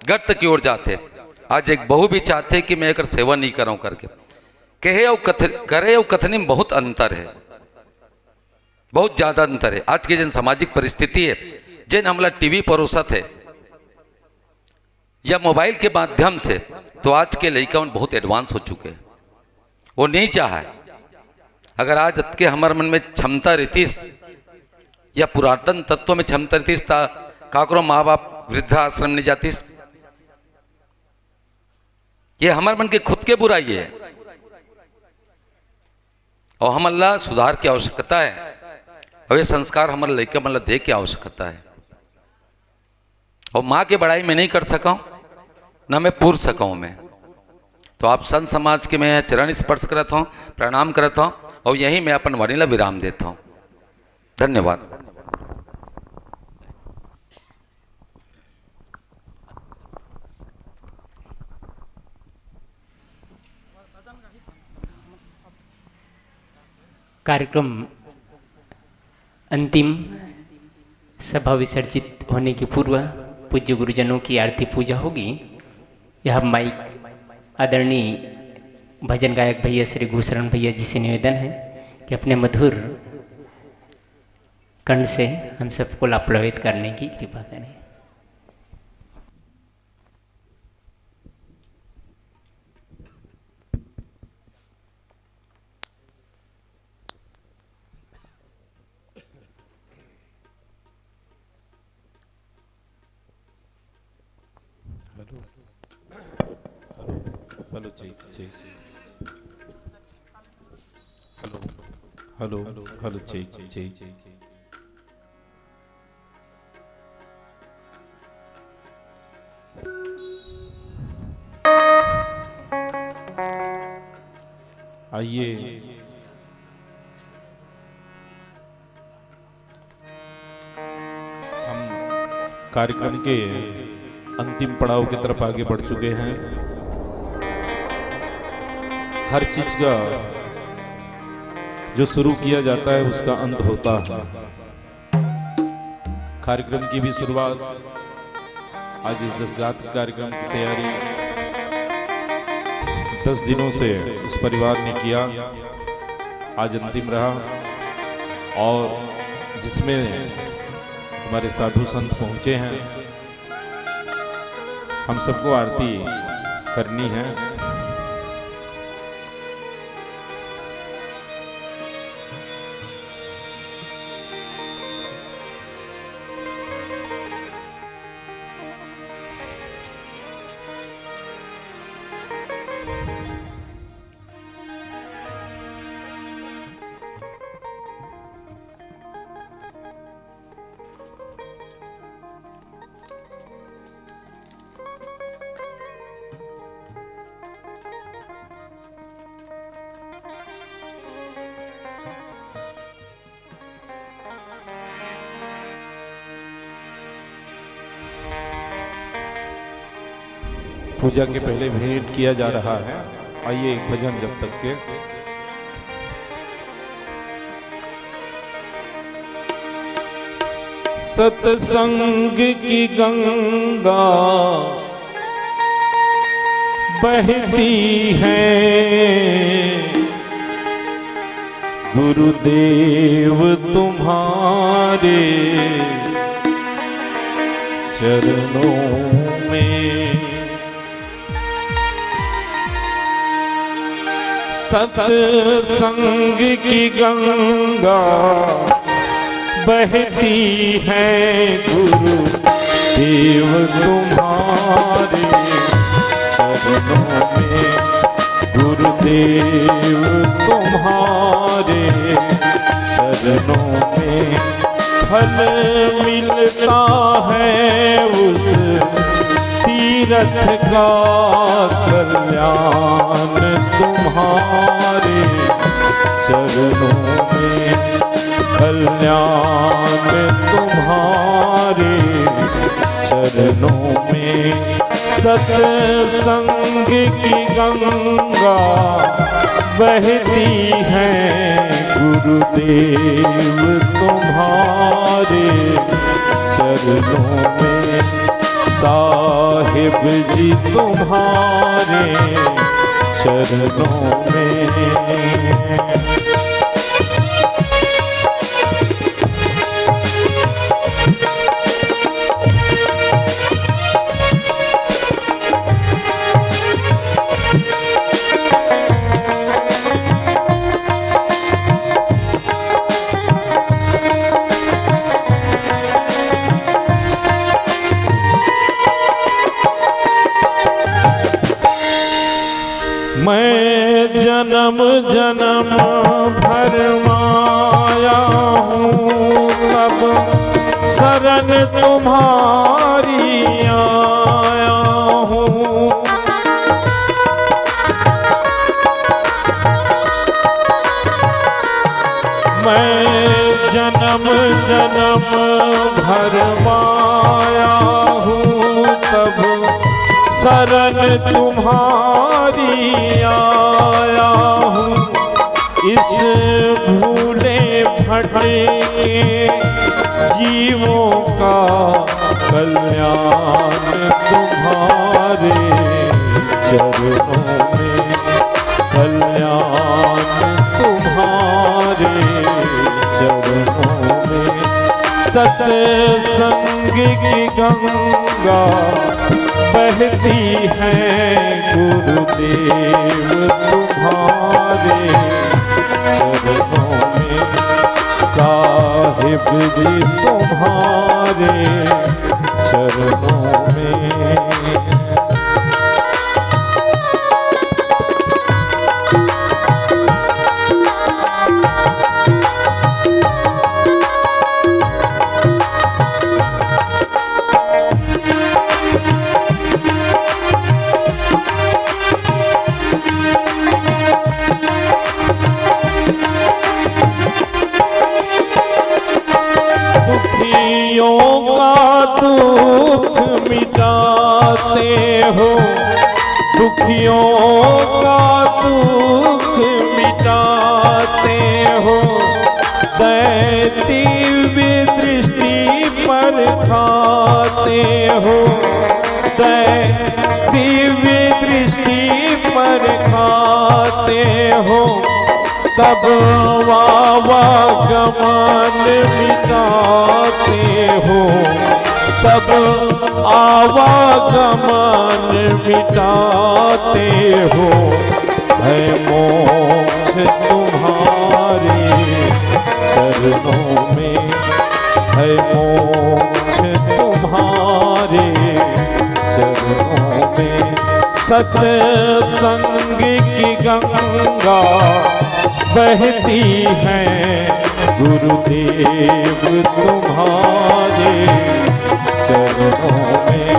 Speaker 10: गर्त की ओर जाते। आज एक बहू भी चाहते कि मैं अगर सेवा नहीं कराऊं करके कहे और करे और कथनी में बहुत अंतर है, बहुत ज्यादा अंतर है। आज की जिन सामाजिक परिस्थिति है, जिन हमला टीवी परोसा थे या मोबाइल के माध्यम से, तो आज के लड़का बहुत एडवांस हो चुके हैं। वो नहीं चाहा अगर आज के हमारे मन में क्षमता रहतीस या पुरातन तत्व में क्षमता रहतीस ता काकरो माँ बाप वृद्धाश्रम नहीं जातीस। ये हमारे मन के खुद के बुराई है और हम अल्लाह सुधार की आवश्यकता है और ये संस्कार हमारे लड़के मतलब दे की आवश्यकता है। और माँ की बड़ाई में नहीं कर सका हूँ ना मैं पूर सका हूँ मैं। तो आप संत समाज के मैं चरण स्पर्श करता हूँ, प्रणाम करता हूँ और यहीं मैं अपन वाणीला विराम देता हूँ। धन्यवाद।
Speaker 1: कार्यक्रम अंतिम सभा विसर्जित होने के पूर्व पूज्य गुरुजनों की आरती पूजा होगी। यह माइक आदरणीय भजन गायक भैया श्री घूसरण भैया जी से निवेदन है कि अपने मधुर कंठ से हम सबको लाप्लावित करने की कृपा करें।
Speaker 11: हेलो जी जी हेलो हेलो हेलो जी जी जी आइए हम कार्यक्रम के अंतिम पड़ाव की तरफ आगे बढ़ चुके हैं। हर चीज का जो शुरू किया जाता है उसका अंत होता है। कार्यक्रम की भी शुरुआत आज इस 10 गात कार्यक्रम की तैयारी 10 दिनों से इस परिवार ने किया, आज अंतिम रहा और जिसमें हमारे साधु संत पहुंचे हैं। हम सबको आरती करनी है। पूजा के पहले भेंट किया जा रहा है। आइए एक भजन जब तक के सत्संग की गंगा बहती है, गुरुदेव तुम्हारे चरणों में। सत्संग की गंगा बहती है, गुरुदेव तुम्हारे चरणों में, गुरुदेव तुम्हारे चरणों में। फल मिलता है उस तीरथ का, कल्याण तुम्हारे चरणों में, कल्याण तुम्हारे चरणों में। सत्संग की गंगा बहती है, गुरुदेव तुम्हारे चरणों में। साहिब जी तुम्हारे चरणों में। मैं जन्म जन्म भर माया हूँ तब शरण तुम्हारी आया हूँ। मैं जन्म जन्म भर माया हूँ तब शरण तुम्हारी आया हूँ। इस भूले भटके जीवों का कल्याण तुम्हारे चरणों में, कल्याण तुम्हारे चरणों में। सत्संग की गंगा बहती है गुरुदेव तुम्हारे चरणों में, साहिब जी तुम्हारे चरणों में। मिटाते हो, दुखियों का दुख मिटाते हो, दैतीय दृष्टि पर खाते हो, दैतीय दृष्टि पर खाते हो। तब आवागमन मिटाते हो, तब आवागमन मिटाते हो। है मोक्ष तुम्हारे चरणों में, है मोक्ष तुम्हारे चरणों में। सत्संग की गंगा बहती है गुरुदेव तुम्हारे चरणों में,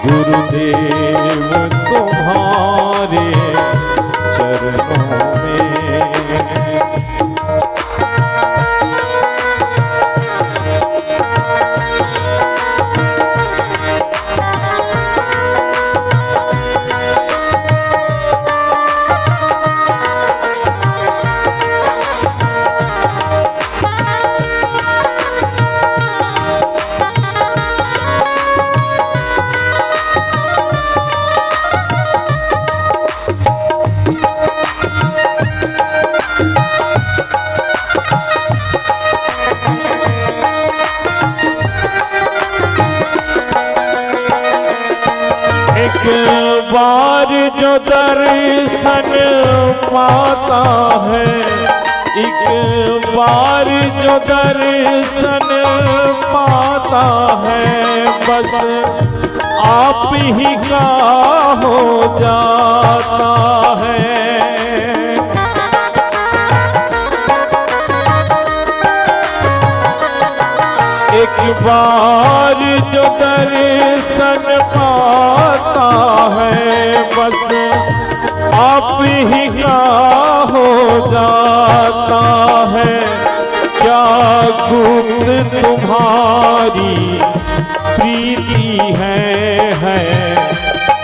Speaker 11: गुरुदेव तुम्हारे चरणों में। बार जो दर्शन पाता है, एक बार जो दर्शन पाता है, बस आप ही का हो जाता है। एक बार जो दर्शन पाता है, बस आप ही का हो जाता है। क्या गुप्त तुम्हारी प्रीति है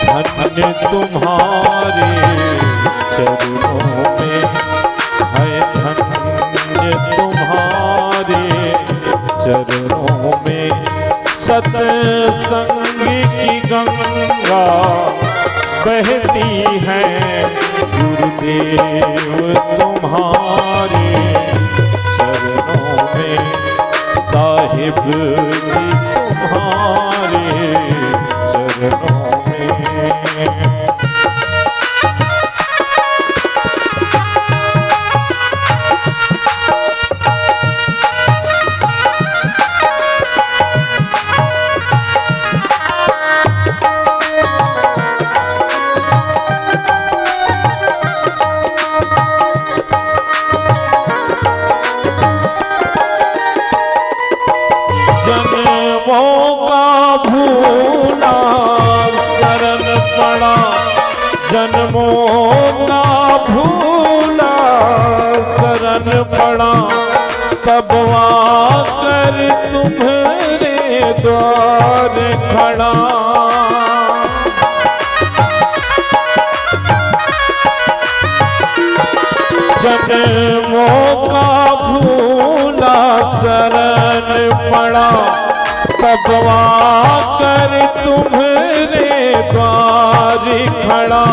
Speaker 11: धन्य तुम्हारे चरणों में, है धन्य तुम्हारे चरणों में। सत्संग की गंगा बहती है गुरुदेव तुम्हारे चरणों में, साहिब जी तुम्हारे चरणों में। मौका भूला शरण पड़ा तब आकर तुम्हारे द्वार खड़ा। जन्मों का भूला शरण पड़ा तब आकर तुम्हारे द्वार खड़ा।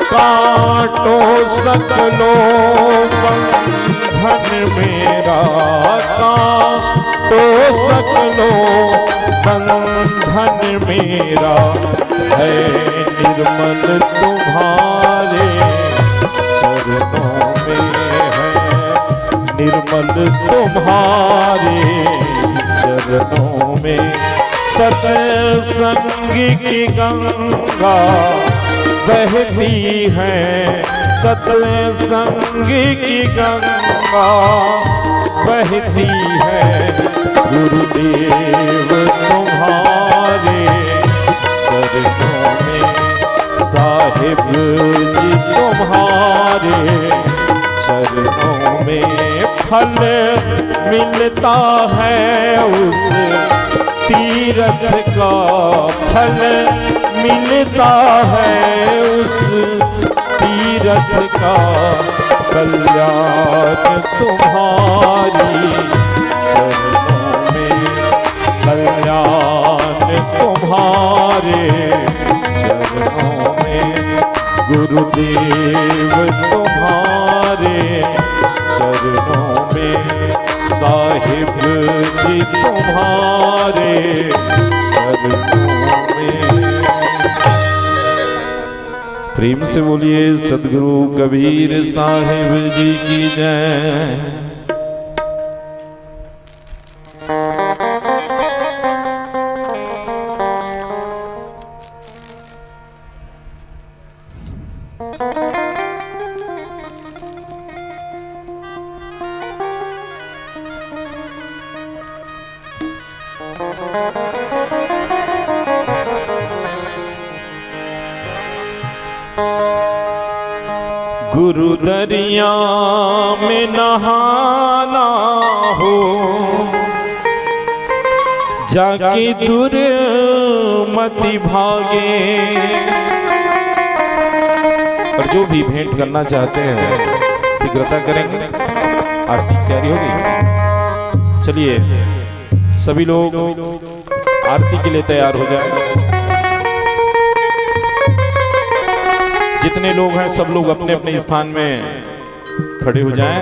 Speaker 11: काटो सकलो बंधन मेरा, काटो सकलो बंधन मेरा, है निर्मल तुम्हारे चरणों में, है निर्मल तुम्हारे चरणों में। सत्संग की गंगा बहती है, सत्संग की गंगा बहती है। गुरुदेव तुम्हारे चरणों में, साहिब जी तुम्हारे चरणों में। फल मिलता है उस तीरथ का, फल मिलता है उस तीरथ का। कल्याण तुम्हारी चरणों में, कल्याण तुम्हारे चरणों में। गुरुदेव तुम्हारे चरणों में, साहिब जी तुम्हारे चरणों में। प्रेम से बोलिए सद्गुरु कबीर साहिब जी की जय। गुरु दरिया में नहाना हो, जाके दुर्मति भागे। और जो भी भेंट करना चाहते हैं शीघ्रता करेंगे। आरती तैयारी होगी, चलिए सभी लोग आरती के लिए तैयार हो जाए। जितने लोग हैं सब लोग अपने अपने स्थान में खड़े हो जाएं।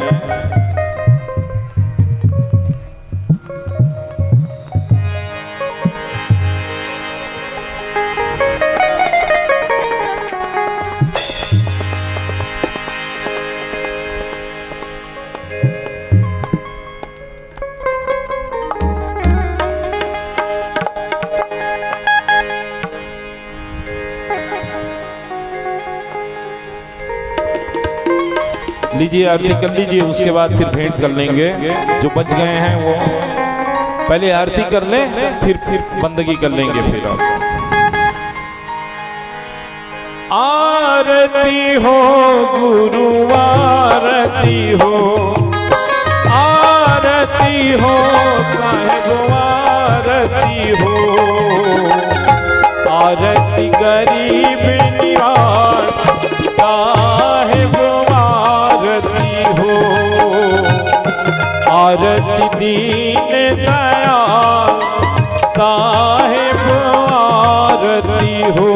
Speaker 11: लीजिए आरती कर लीजिए, उसके बाद फिर भेंट कर लेंगे। जो बच गए हैं वो पहले आरती कर लें, फिर बंदगी कर लेंगे। फिर आरती हो गुरु आरती हो, आरती हो साहिब आरती हो। आरती गरीब निवास साहिब आरती हो। आरती दीन दयाल साहिब आरती हो।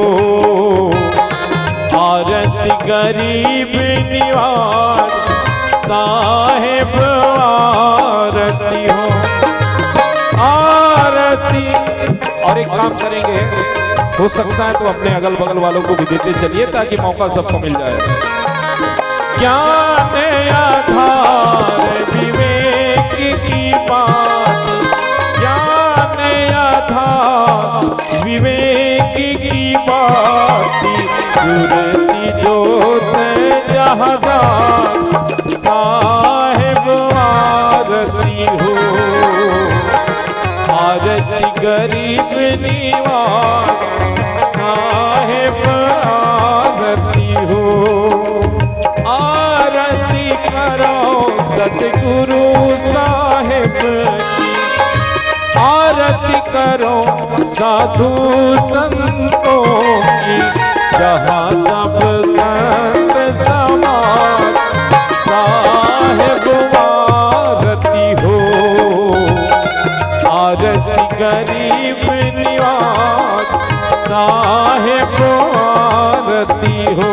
Speaker 11: आरती गरीब निवास साहिब आरती हो। आरती और एक काम करेंगे, हो सकता है तो अपने अगल बगल वालों को भी देते चलिए ताकि मौका सबको मिल जाए। ज्ञान आधार विवेक की बात, ज्ञान आधार विवेक की बात। सुरती जोत जहादार साहिब आरती हो। आरती गरीब निवास साहिब आरती हो। सतगुरु साहिब आरती करो साधु संतों की, जहाँ सब संत समाज साहिब आरती हो। आरती गरीब निवाज साहिब आरती हो।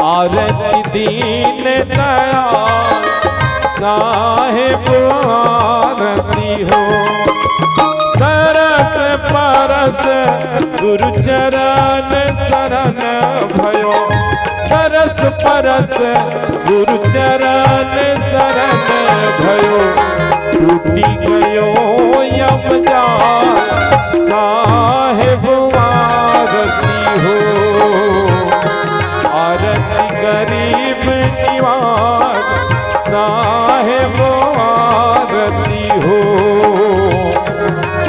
Speaker 11: आरती दीन दयाल साहिब आरती हो। तरस परस गुरु चरण शरण भयो, तरस परस गुरु चरण शरण भयो। टूटी गयो यम जाल साहिब आरती हो। आरती गरीब निवाज साहिब आरती हो।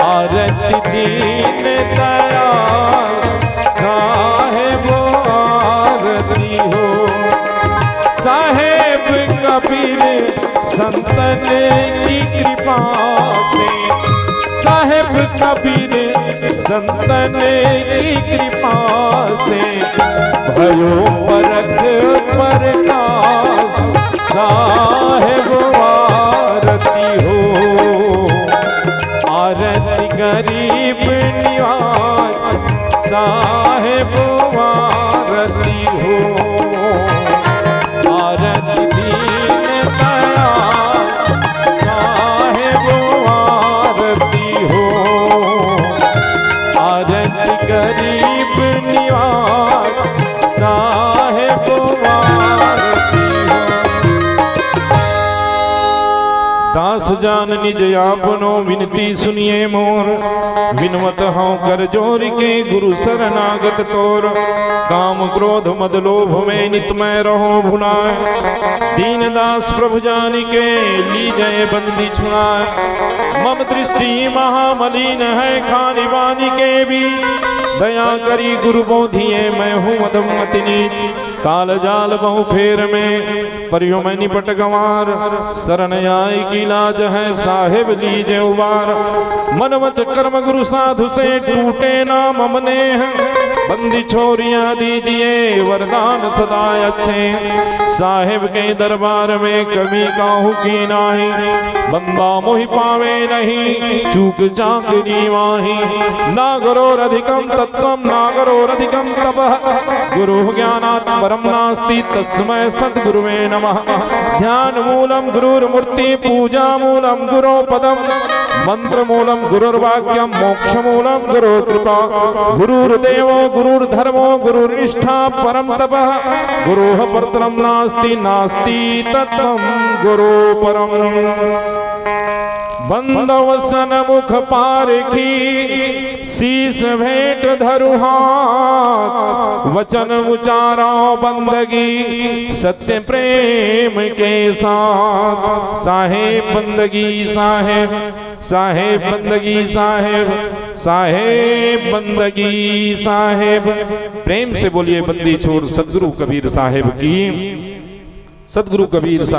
Speaker 11: आरती दीन दयाल साहिब आरती हो। साहिब कबीर संतन की कृपा से, साहिब कबीर संतन की कृपा से भयो परख प्रकाश साहिब आरती हो। आरती गरीब निवाज साहिब आरती हो। आरती दीन दयाल साहिब आरती हो। आरती गरीब निवाज साहिब आरती हो। दास जान निज आपनो विनती सुनिए मोर, विनवत हूँ कर जोर के गुरु शरणागत तोर। काम क्रोध मद लोभ में नित मैं रहो भुलाए, दीन दास प्रभु जानी के लीजय बंदी छुड़ाए। मम दृष्टि महामलिन है खानी बानी के भी, दया करी गुरु बोधिए मैं हूँ मदम अति नीच। काल जाल बहु फेर में परियो मैं निपट गंवार, शरण आई की लाज है साहिब लीजे उबार। मन वच कर्म गुरु साधु से टूटे ना ममने हैं, बंदी छोरियां दीजिए वरदान सदा अच्छे। साहिब के दरबार में कभी काहू की नाही, बंदा मोहि पावे नहीं चूक चाकरी माही। नागरोर अधिकम तत्वम नागरोर अधिकम तपः, गुरु ज्ञानात् परम नास्ति तस्मै सद्गुरुवे नमः। ध्यान मूलम गुरुर्मूर्ति पूजा मूलम गुरो पदम, मंत्र मूलम गुरुर्वाक्यम मोक्ष मूलम गुरु कृपा। गुरुर्देवो गुरुर्धर्मो गुरुर्निष्ठा परम तपः, गुरोः परतरं नास्ति नास्ति तत्त्वं गुरु परम। बंदवसन मुख पारखी शीस भेंट धरु हाथ, वचन उचारा बंदगी सत्य प्रेम के साथ। साहेब बंदगी साहेब, साहेब बंदगी साहेब, साहेब बंदगी साहेब। प्रेम से बोलिए बंदी छोड़ सदगुरु कबीर साहेब की। सदगुरु कबीर साहब